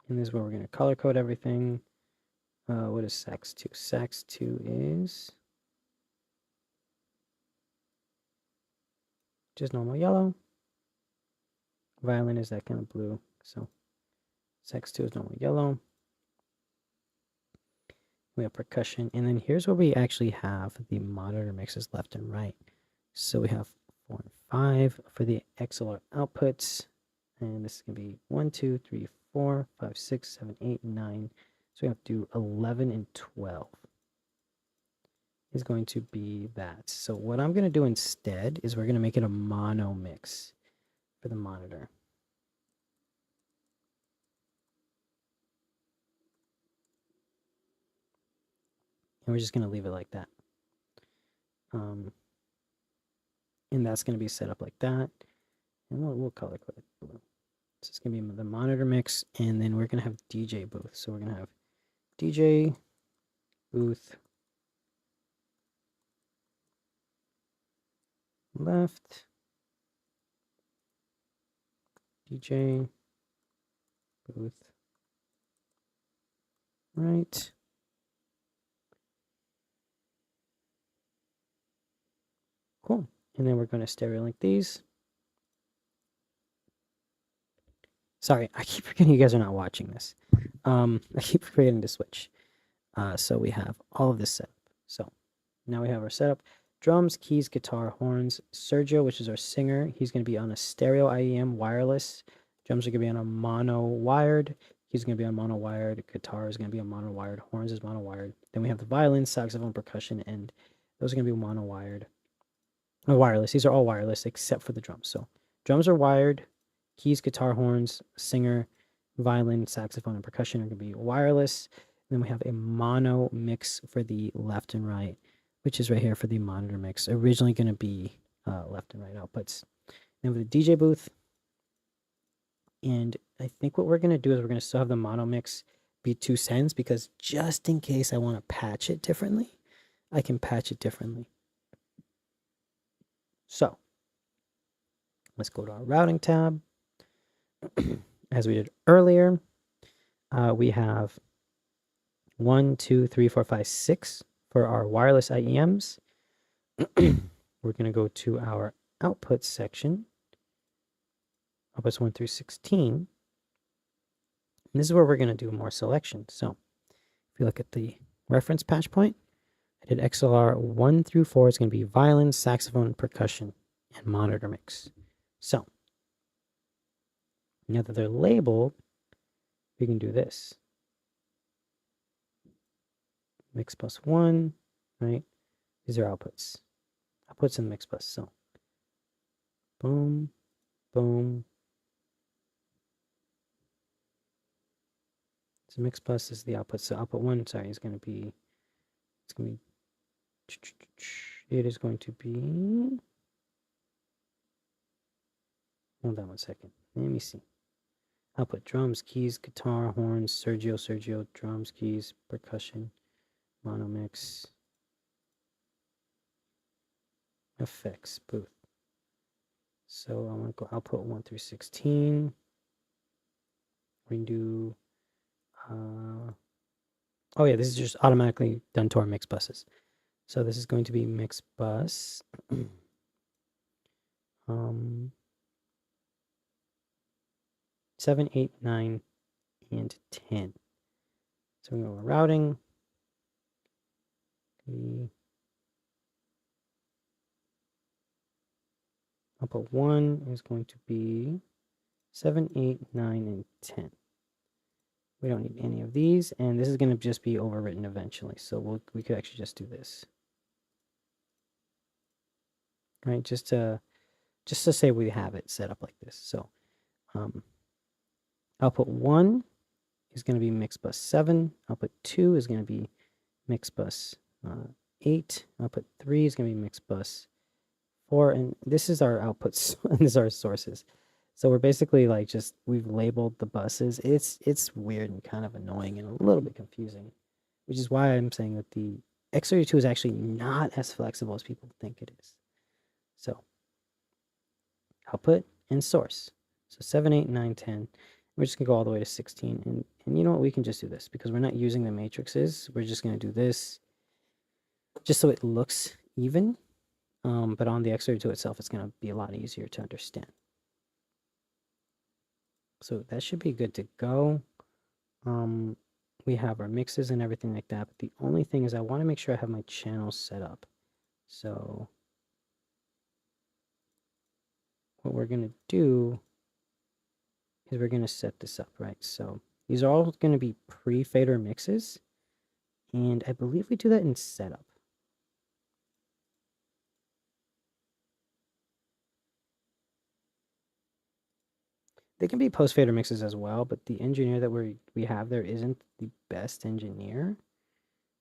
And this is where we're going to color code everything. What is sax 2? Sax 2 is just normal yellow. Violin is that kind of blue. So sax 2 is normal yellow. We have percussion. And then here's where we actually have the monitor mixes left and right. So we have 4 and 5 for the XLR outputs. And this is going to be 1, 2, 3, 4, 5, 6, 7, 8, 9. So we have to do 11 and 12. is going to be that. So what I'm going to do instead is we're going to make it a mono mix for the monitor. And we're just going to leave it like that. And that's going to be set up like that. And we'll color code it blue. So it's going to be the monitor mix, and then we're going to have DJ booth. So we're going to have DJ booth left, DJ booth right. Cool. And then we're going to stereo link these. Sorry, I keep forgetting you guys are not watching this. I keep forgetting to switch. So we have all of this set up. So now we have our setup. Drums, keys, guitar, horns. Sergio, which is our singer, he's going to be on a stereo IEM wireless. Drums are going to be on a mono wired. He's going to be on mono wired. Guitar is going to be on mono wired. Horns is mono wired. Then we have the violin, saxophone, percussion, and those are going to be mono wired. Or wireless. These are all wireless except for the drums. So drums are wired. Keys, guitar, horns, singer, violin, saxophone, and percussion are going to be wireless. And then we have a mono mix for the left and right, which is right here for the monitor mix. Originally going to be left and right outputs. Then with the DJ booth, and I think what we're going to do is we're going to still have the mono mix be 2 cents, because just in case I want to patch it differently, I can patch it differently. So let's go to our routing tab. As we did earlier, we have 1, 2, 3, 4, 5, 6 for our wireless IEMs. We're going to go to our output section, outputs 1 through 16. And this is where we're going to do more selection. So if you look at the reference patch point, I did XLR 1 through 4 is going to be violin, saxophone, percussion, and monitor mix. So now that they're labeled, we can do this. Mix bus 1, right? These are outputs. Outputs in the mix bus. So boom, boom. So mix bus is the output. So output 1, sorry, is going to be, it is going to be, hold on 1 second. Let me see. Output drums, keys, guitar, horns, Sergio, drums, keys, percussion, mono mix, effects, booth. So I want to go output 1 through 16. We can do, oh yeah, this is just automatically done to our mix buses. So this is going to be mix bus. 7, 8, 9, and 10. So we go to routing. Output 1 is going to be 7, 8, 9, and 10. We don't need any of these, and this is going to just be overwritten eventually. So we could actually just do this, right? Just to say we have it set up like this. So output 1 is going to be mix bus 7. Output 2 is going to be mix bus 8. Output 3 is going to be mix bus 4. And this is our outputs, and these are our sources. So we're basically like we've labeled the buses. It's weird and kind of annoying and a little bit confusing, which is why I'm saying that the X32 is actually not as flexible as people think it is. So output and source. So 7, 8, 9, 10. We're just going to go all the way to 16. And you know what? We can just do this because we're not using the matrices. We're just going to do this just so it looks even. But on the X32 itself, it's going to be a lot easier to understand. So that should be good to go. We have our mixes and everything like that. But the only thing is I want to make sure I have my channels set up. So what we're going to do is we're going to set this up, right? So these are all going to be pre-fader mixes. And I believe we do that in setup. They can be post fader mixes as well, but the engineer that we have there isn't the best engineer.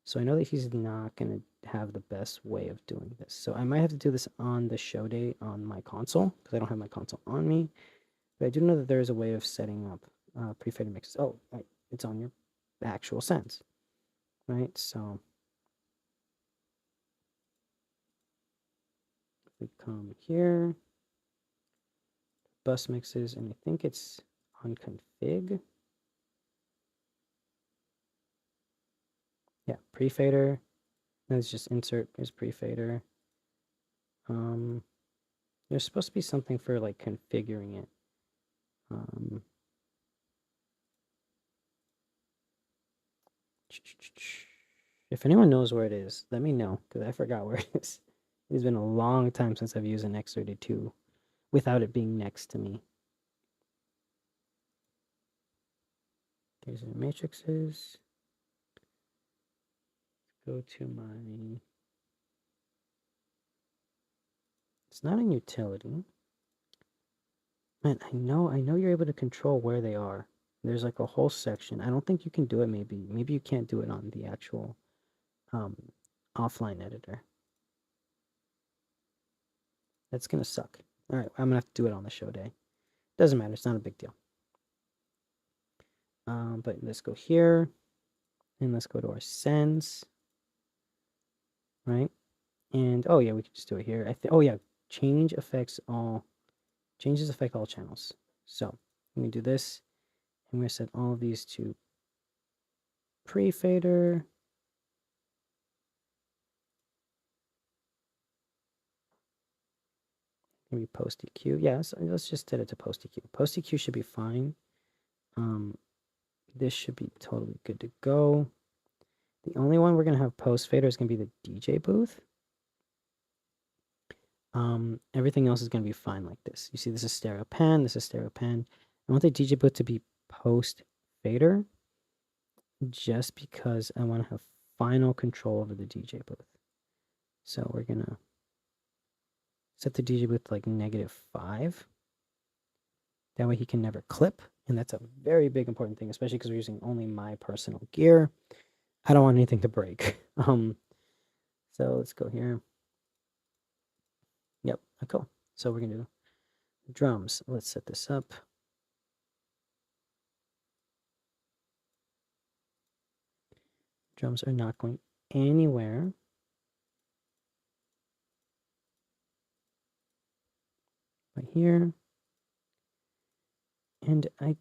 So I know that he's not going to have the best way of doing this. So I might have to do this on the show day on my console because I don't have my console on me. But I do know that there is a way of setting up pre-fader mixes. Oh, right. It's on your actual sense, right? So if we come here, bus mixes, and I think it's on config. Yeah, pre-fader. Let's just insert is pre-fader. There's supposed to be something for like configuring it. If anyone knows where it is, let me know because I forgot where it is. It's been a long time since I've used an X32 without it being next to me. There's the matrices. Go to my. It's not in utility. Man, I know you're able to control where they are. There's like a whole section. I don't think you can do it. Maybe you can't do it on the actual offline editor. That's gonna suck. All right, I'm gonna have to do it on the show day. Doesn't matter. It's not a big deal. But let's go here, and let's go to our sends. Right, and oh yeah, we can just do it here. Oh yeah, changes affect all channels. So I'm gonna do this. I'm gonna set all of these to pre-fader. Maybe post EQ. Yeah, so let's just set it to post EQ. Post EQ should be fine. This should be totally good to go. The only one we're gonna have post fader is gonna be the DJ booth. Everything else is gonna be fine like this. You see, this is stereo pan. This is stereo pan. I want the DJ booth to be post fader, just because I want to have final control over the DJ booth. So we're gonna set the DJ booth like -5. That way he can never clip. And that's a very big important thing, especially because we're using only my personal gear. I don't want anything to break. So let's go here. Yep, cool. So we're gonna do drums. Let's set this up. Drums are not going anywhere. Right here. And I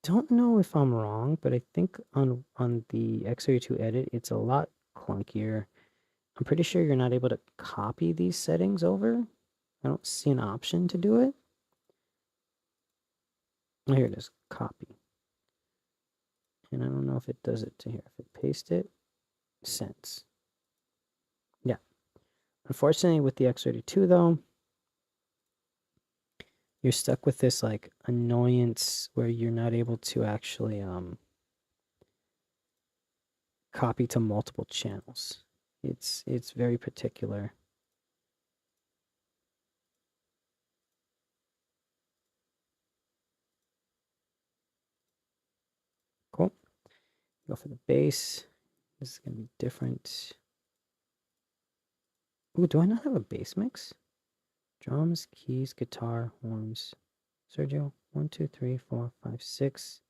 don't know if I'm wrong, but I think on the X32 edit, it's a lot clunkier. I'm pretty sure you're not able to copy these settings over. I don't see an option to do it. Oh, here it is, copy. And I don't know if it does it to here. If it paste it, sends. Yeah. Unfortunately, with the X32 though, you're stuck with this like annoyance where you're not able to actually copy to multiple channels. It's very particular. Cool. Go for the bass. This is gonna be different. Ooh, do I not have a bass mix? Drums, keys, guitar, horns. Sergio, 1, 2, 3, 4, 5, 6.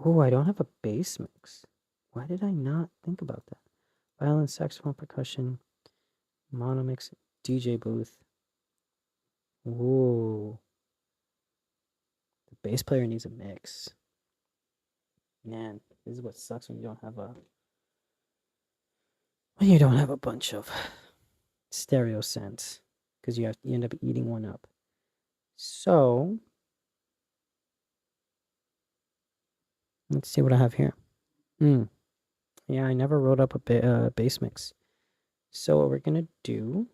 Ooh, I don't have a bass mix. Why did I not think about that? Violin, saxophone, percussion, mono mix, DJ booth. Ooh. The bass player needs a mix. Man, this is what sucks when you don't have a bunch of stereo sense, because you end up eating one up. So let's see what I have here. Yeah, I never wrote up a bass mix. So what we're gonna do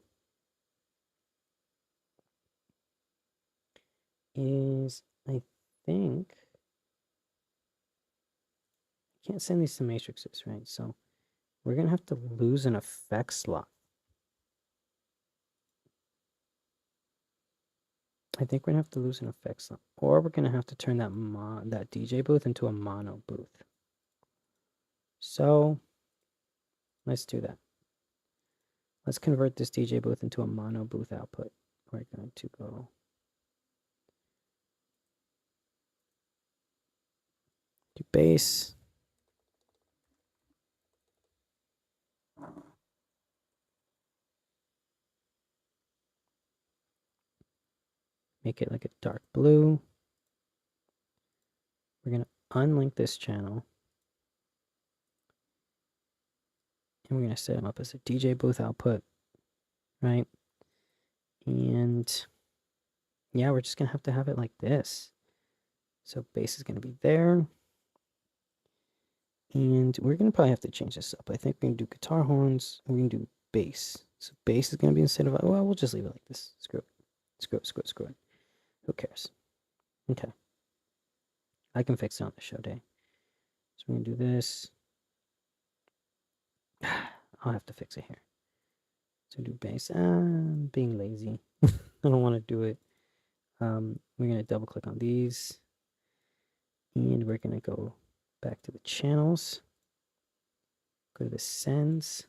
is, I think, I can't send these to matrices, right? So we're gonna have to lose an effect slot. I think we're gonna have to lose an effects line, or we're gonna have to turn that that DJ booth into a mono booth. So let's do that. Let's convert this DJ booth into a mono booth output. We're going to go to bass. Make it like a dark blue. We're going to unlink this channel. And we're going to set them up as a DJ booth output, right? And yeah, we're just going to have it like this. So bass is going to be there. And we're going to probably have to change this up. I think we're going to do guitar horns. And we're going to do bass. So bass is going to be instead of, well, we'll just leave it like this. Screw it. Screw it, screw it, screw it. Who cares? Okay. I can fix it on the show day. So we're going to do this. I'll have to fix it here. So do bass. I'm being lazy. I don't want to do it. We're going to double click on these. And we're going to go back to the channels. Go to the sends.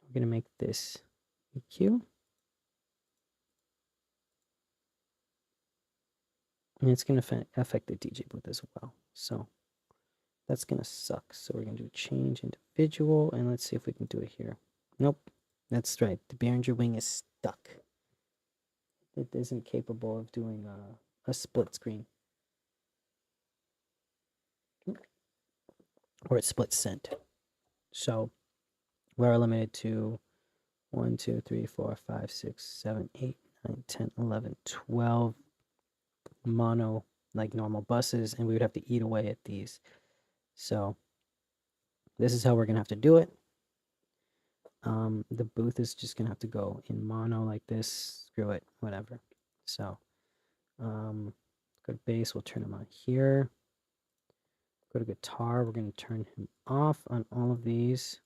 We're going to make this EQ. And it's going to affect the DJ booth as well. So that's going to suck. So we're going to do change individual. And let's see if we can do it here. Nope. That's right. The Behringer wing is stuck. It isn't capable of doing a split screen. Or it's split send. So we're limited to 1, 2, 3, 4, 5, 6, 7, 8, 9, 10, 11, 12 mono, like normal buses, and we would have to eat away at these. So this is how we're gonna have to do it. The booth is just gonna have to go in mono like this. Screw it, whatever. So go to bass, we'll turn him on here. Go to guitar, we're gonna turn him off on all of these.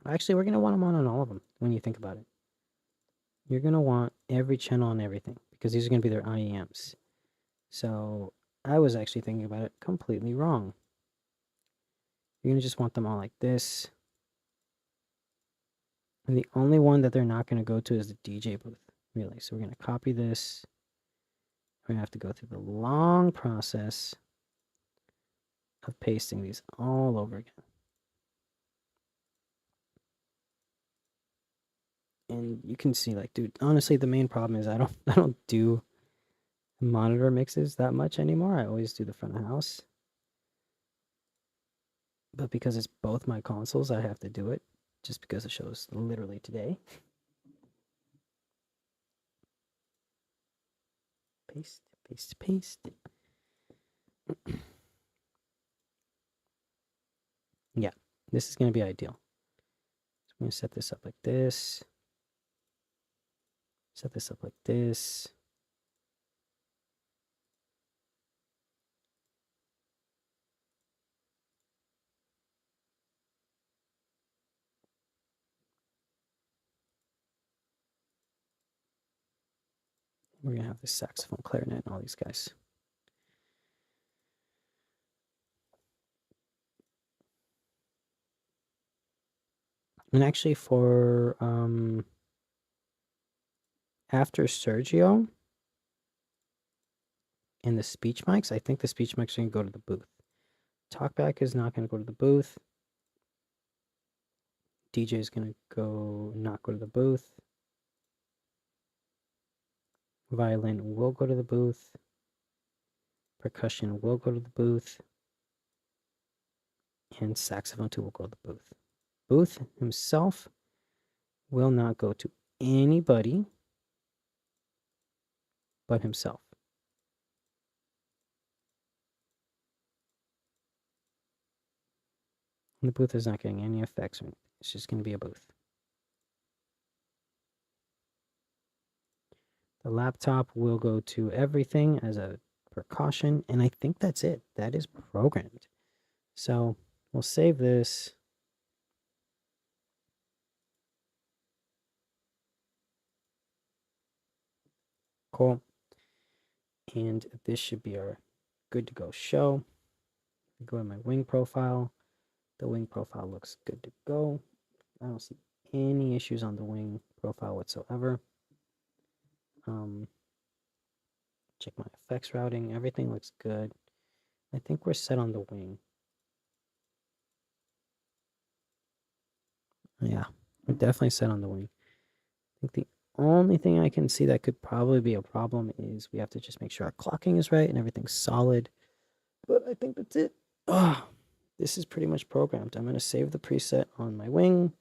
Actually, we're gonna want him on all of them when you think about it. You're going to want every channel on everything because these are going to be their IEMs. So I was actually thinking about it completely wrong. You're going to just want them all like this. And the only one that they're not going to go to is the DJ booth, really. So we're going to copy this. We're going to have to go through the long process of pasting these all over again. And you can see, like, dude, honestly, the main problem is I don't do monitor mixes that much anymore. I always do the front of house. But because it's both my consoles, I have to do it just because the show is literally today. Paste, paste, paste. Yeah, this is going to be ideal. So I'm going to set this up like this. Set this up like this. We're going to have the saxophone, clarinet, and all these guys. And actually for after Sergio and the speech mics, I think the speech mics are going to go to the booth. Talkback is not going to go to the booth. DJ is going to not go to the booth. Violin will go to the booth. Percussion will go to the booth. And saxophone 2 will go to the booth. Booth himself will not go to anybody but himself. And the booth is not getting any effects or anything. It's just going to be a booth. The laptop will go to everything as a precaution, and I think that's it. That is programmed. So we'll save this. Cool. And this should be our good to go show. Go to my wing profile. The wing profile looks good to go. I don't see any issues on the wing profile whatsoever. Check my effects routing. Everything looks good. I think we're set on the wing. Yeah, we're definitely set on the wing. I think the only thing I can see that could probably be a problem is we have to just make sure our clocking is right and everything's solid. But I think that's it. Oh, this is pretty much programmed. I'm going to save the preset on my wing.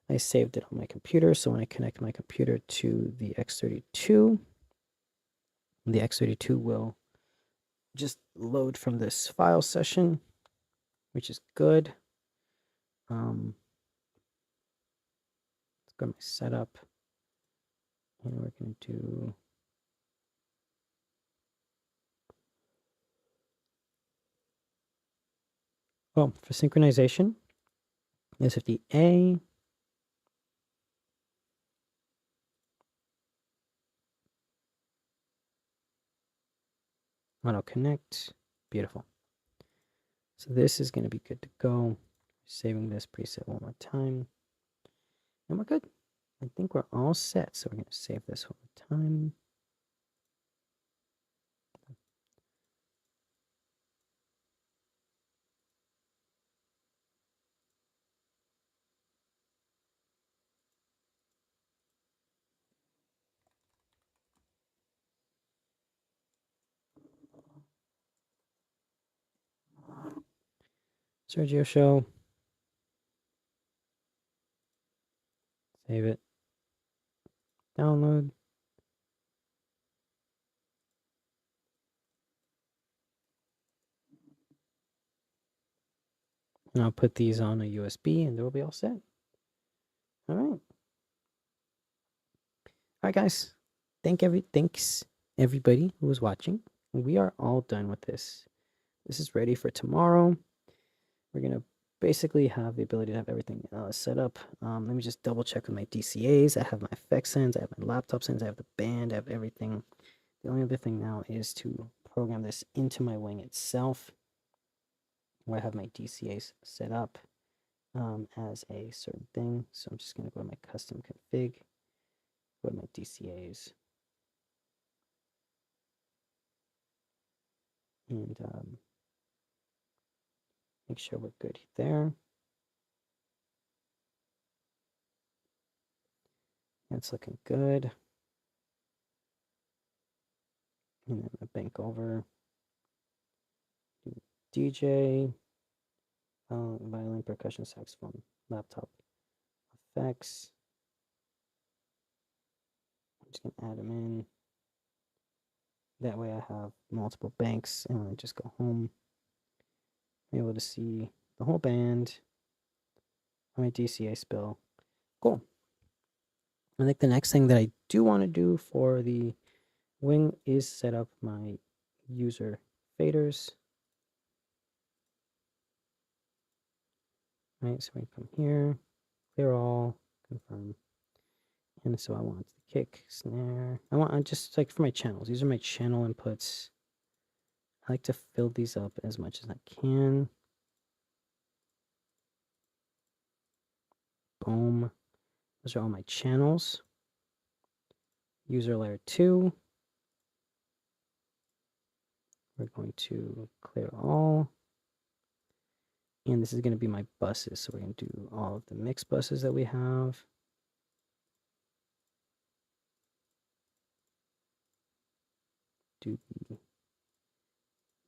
I saved it on my computer, so when I connect my computer to the X32, the X32 will just load from this file session, which is good. Let's go to my setup, and we're going to do for synchronization, S50A. Auto connect. Beautiful. So this is going to be good to go. Saving this preset one more time. And we're good. I think we're all set. So we're going to save this one more time. Sergio show. Save it. Download. And I'll put these on a USB and they'll be all set. All right. All right, guys. Thanks everybody who was watching. We are all done with this. This is ready for tomorrow. We're going to basically have the ability to have everything set up. Let me just double check with my DCAs. I have my effects sends. I have my laptop sends. I have the band. I have everything. The only other thing now is to program this into my wing itself, where I have my DCAs set up as a certain thing. So I'm just going to go to my custom config, go to my DCAs, and make sure we're good there. That's looking good. And then I bank over DJ, violin, percussion, saxophone, laptop effects. I'm just going to add them in. That way I have multiple banks, and when I just go home, I'm able to see the whole band, my DCA spill. Cool. I think the next thing that I do want to do for the wing is set up my user faders. Right, so we come here, clear all, confirm. And so I want the kick, snare. I just like for my channels. These are my channel inputs. I like to fill these up as much as I can. Boom. Those are all my channels. User layer 2. We're going to clear all. And this is going to be my buses. So we're going to do all of the mix buses that we have. Do the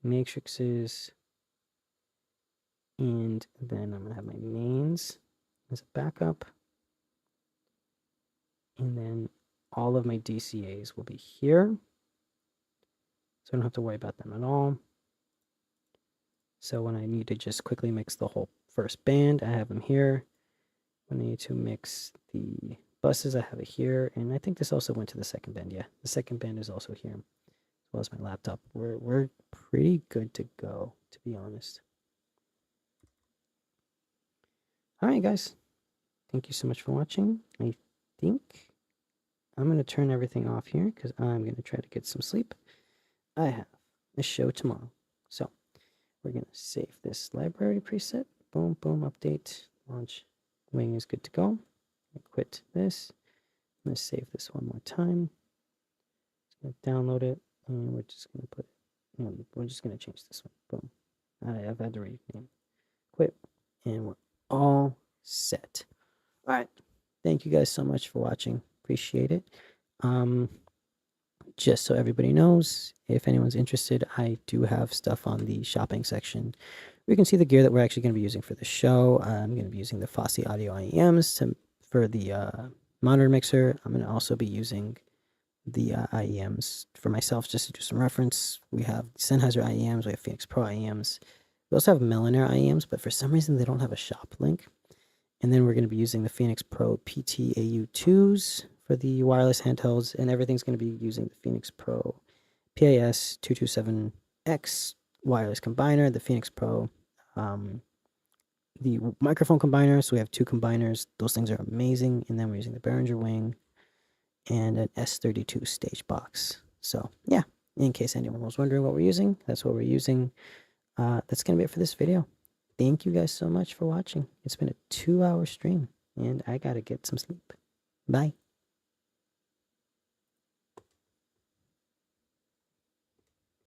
matrices. And then I'm going to have my mains as a backup. And then all of my DCAs will be here. So I don't have to worry about them at all. So when I need to just quickly mix the whole first band, I have them here. When I need to mix the buses, I have it here. And I think this also went to the second band. Yeah, the second band is also here, as well as my laptop. We're pretty good to go, to be honest. All right, guys. Thank you so much for watching. I think I'm going to turn everything off here because I'm going to try to get some sleep. I have a show tomorrow. So we're going to save this library preset. Boom, boom, update, launch. Wing is good to go. I quit this. I'm going to save this one more time. Just going to download it, and we're just going to put it, we're just going to change this one. Boom. I've had to rename. Quit, and we're all set. All right. Thank you guys so much for watching. Appreciate it. Just so everybody knows, if anyone's interested, I do have stuff on the shopping section. We can see the gear that we're actually going to be using for the show. I'm going to be using the Fosse Audio IEMs for the monitor mixer. I'm going to also be using the IEMs for myself just to do some reference. We have Sennheiser IEMs. We have Phoenix Pro IEMs. We also have Millionaire IEMs, but for some reason they don't have a shop link. And then we're going to be using the Phoenix Pro PT-AU2s for the wireless handhelds, and everything's going to be using the Phoenix Pro PAS 227X wireless combiner, the Phoenix Pro, the microphone combiner. So we have 2 combiners. Those things are amazing. And then we're using the Behringer Wing and an X32 stage box. So yeah, in case anyone was wondering what we're using, that's what we're using. That's going to be it for this video. Thank you guys so much for watching. It's been a 2-hour stream, and I got to get some sleep. Bye.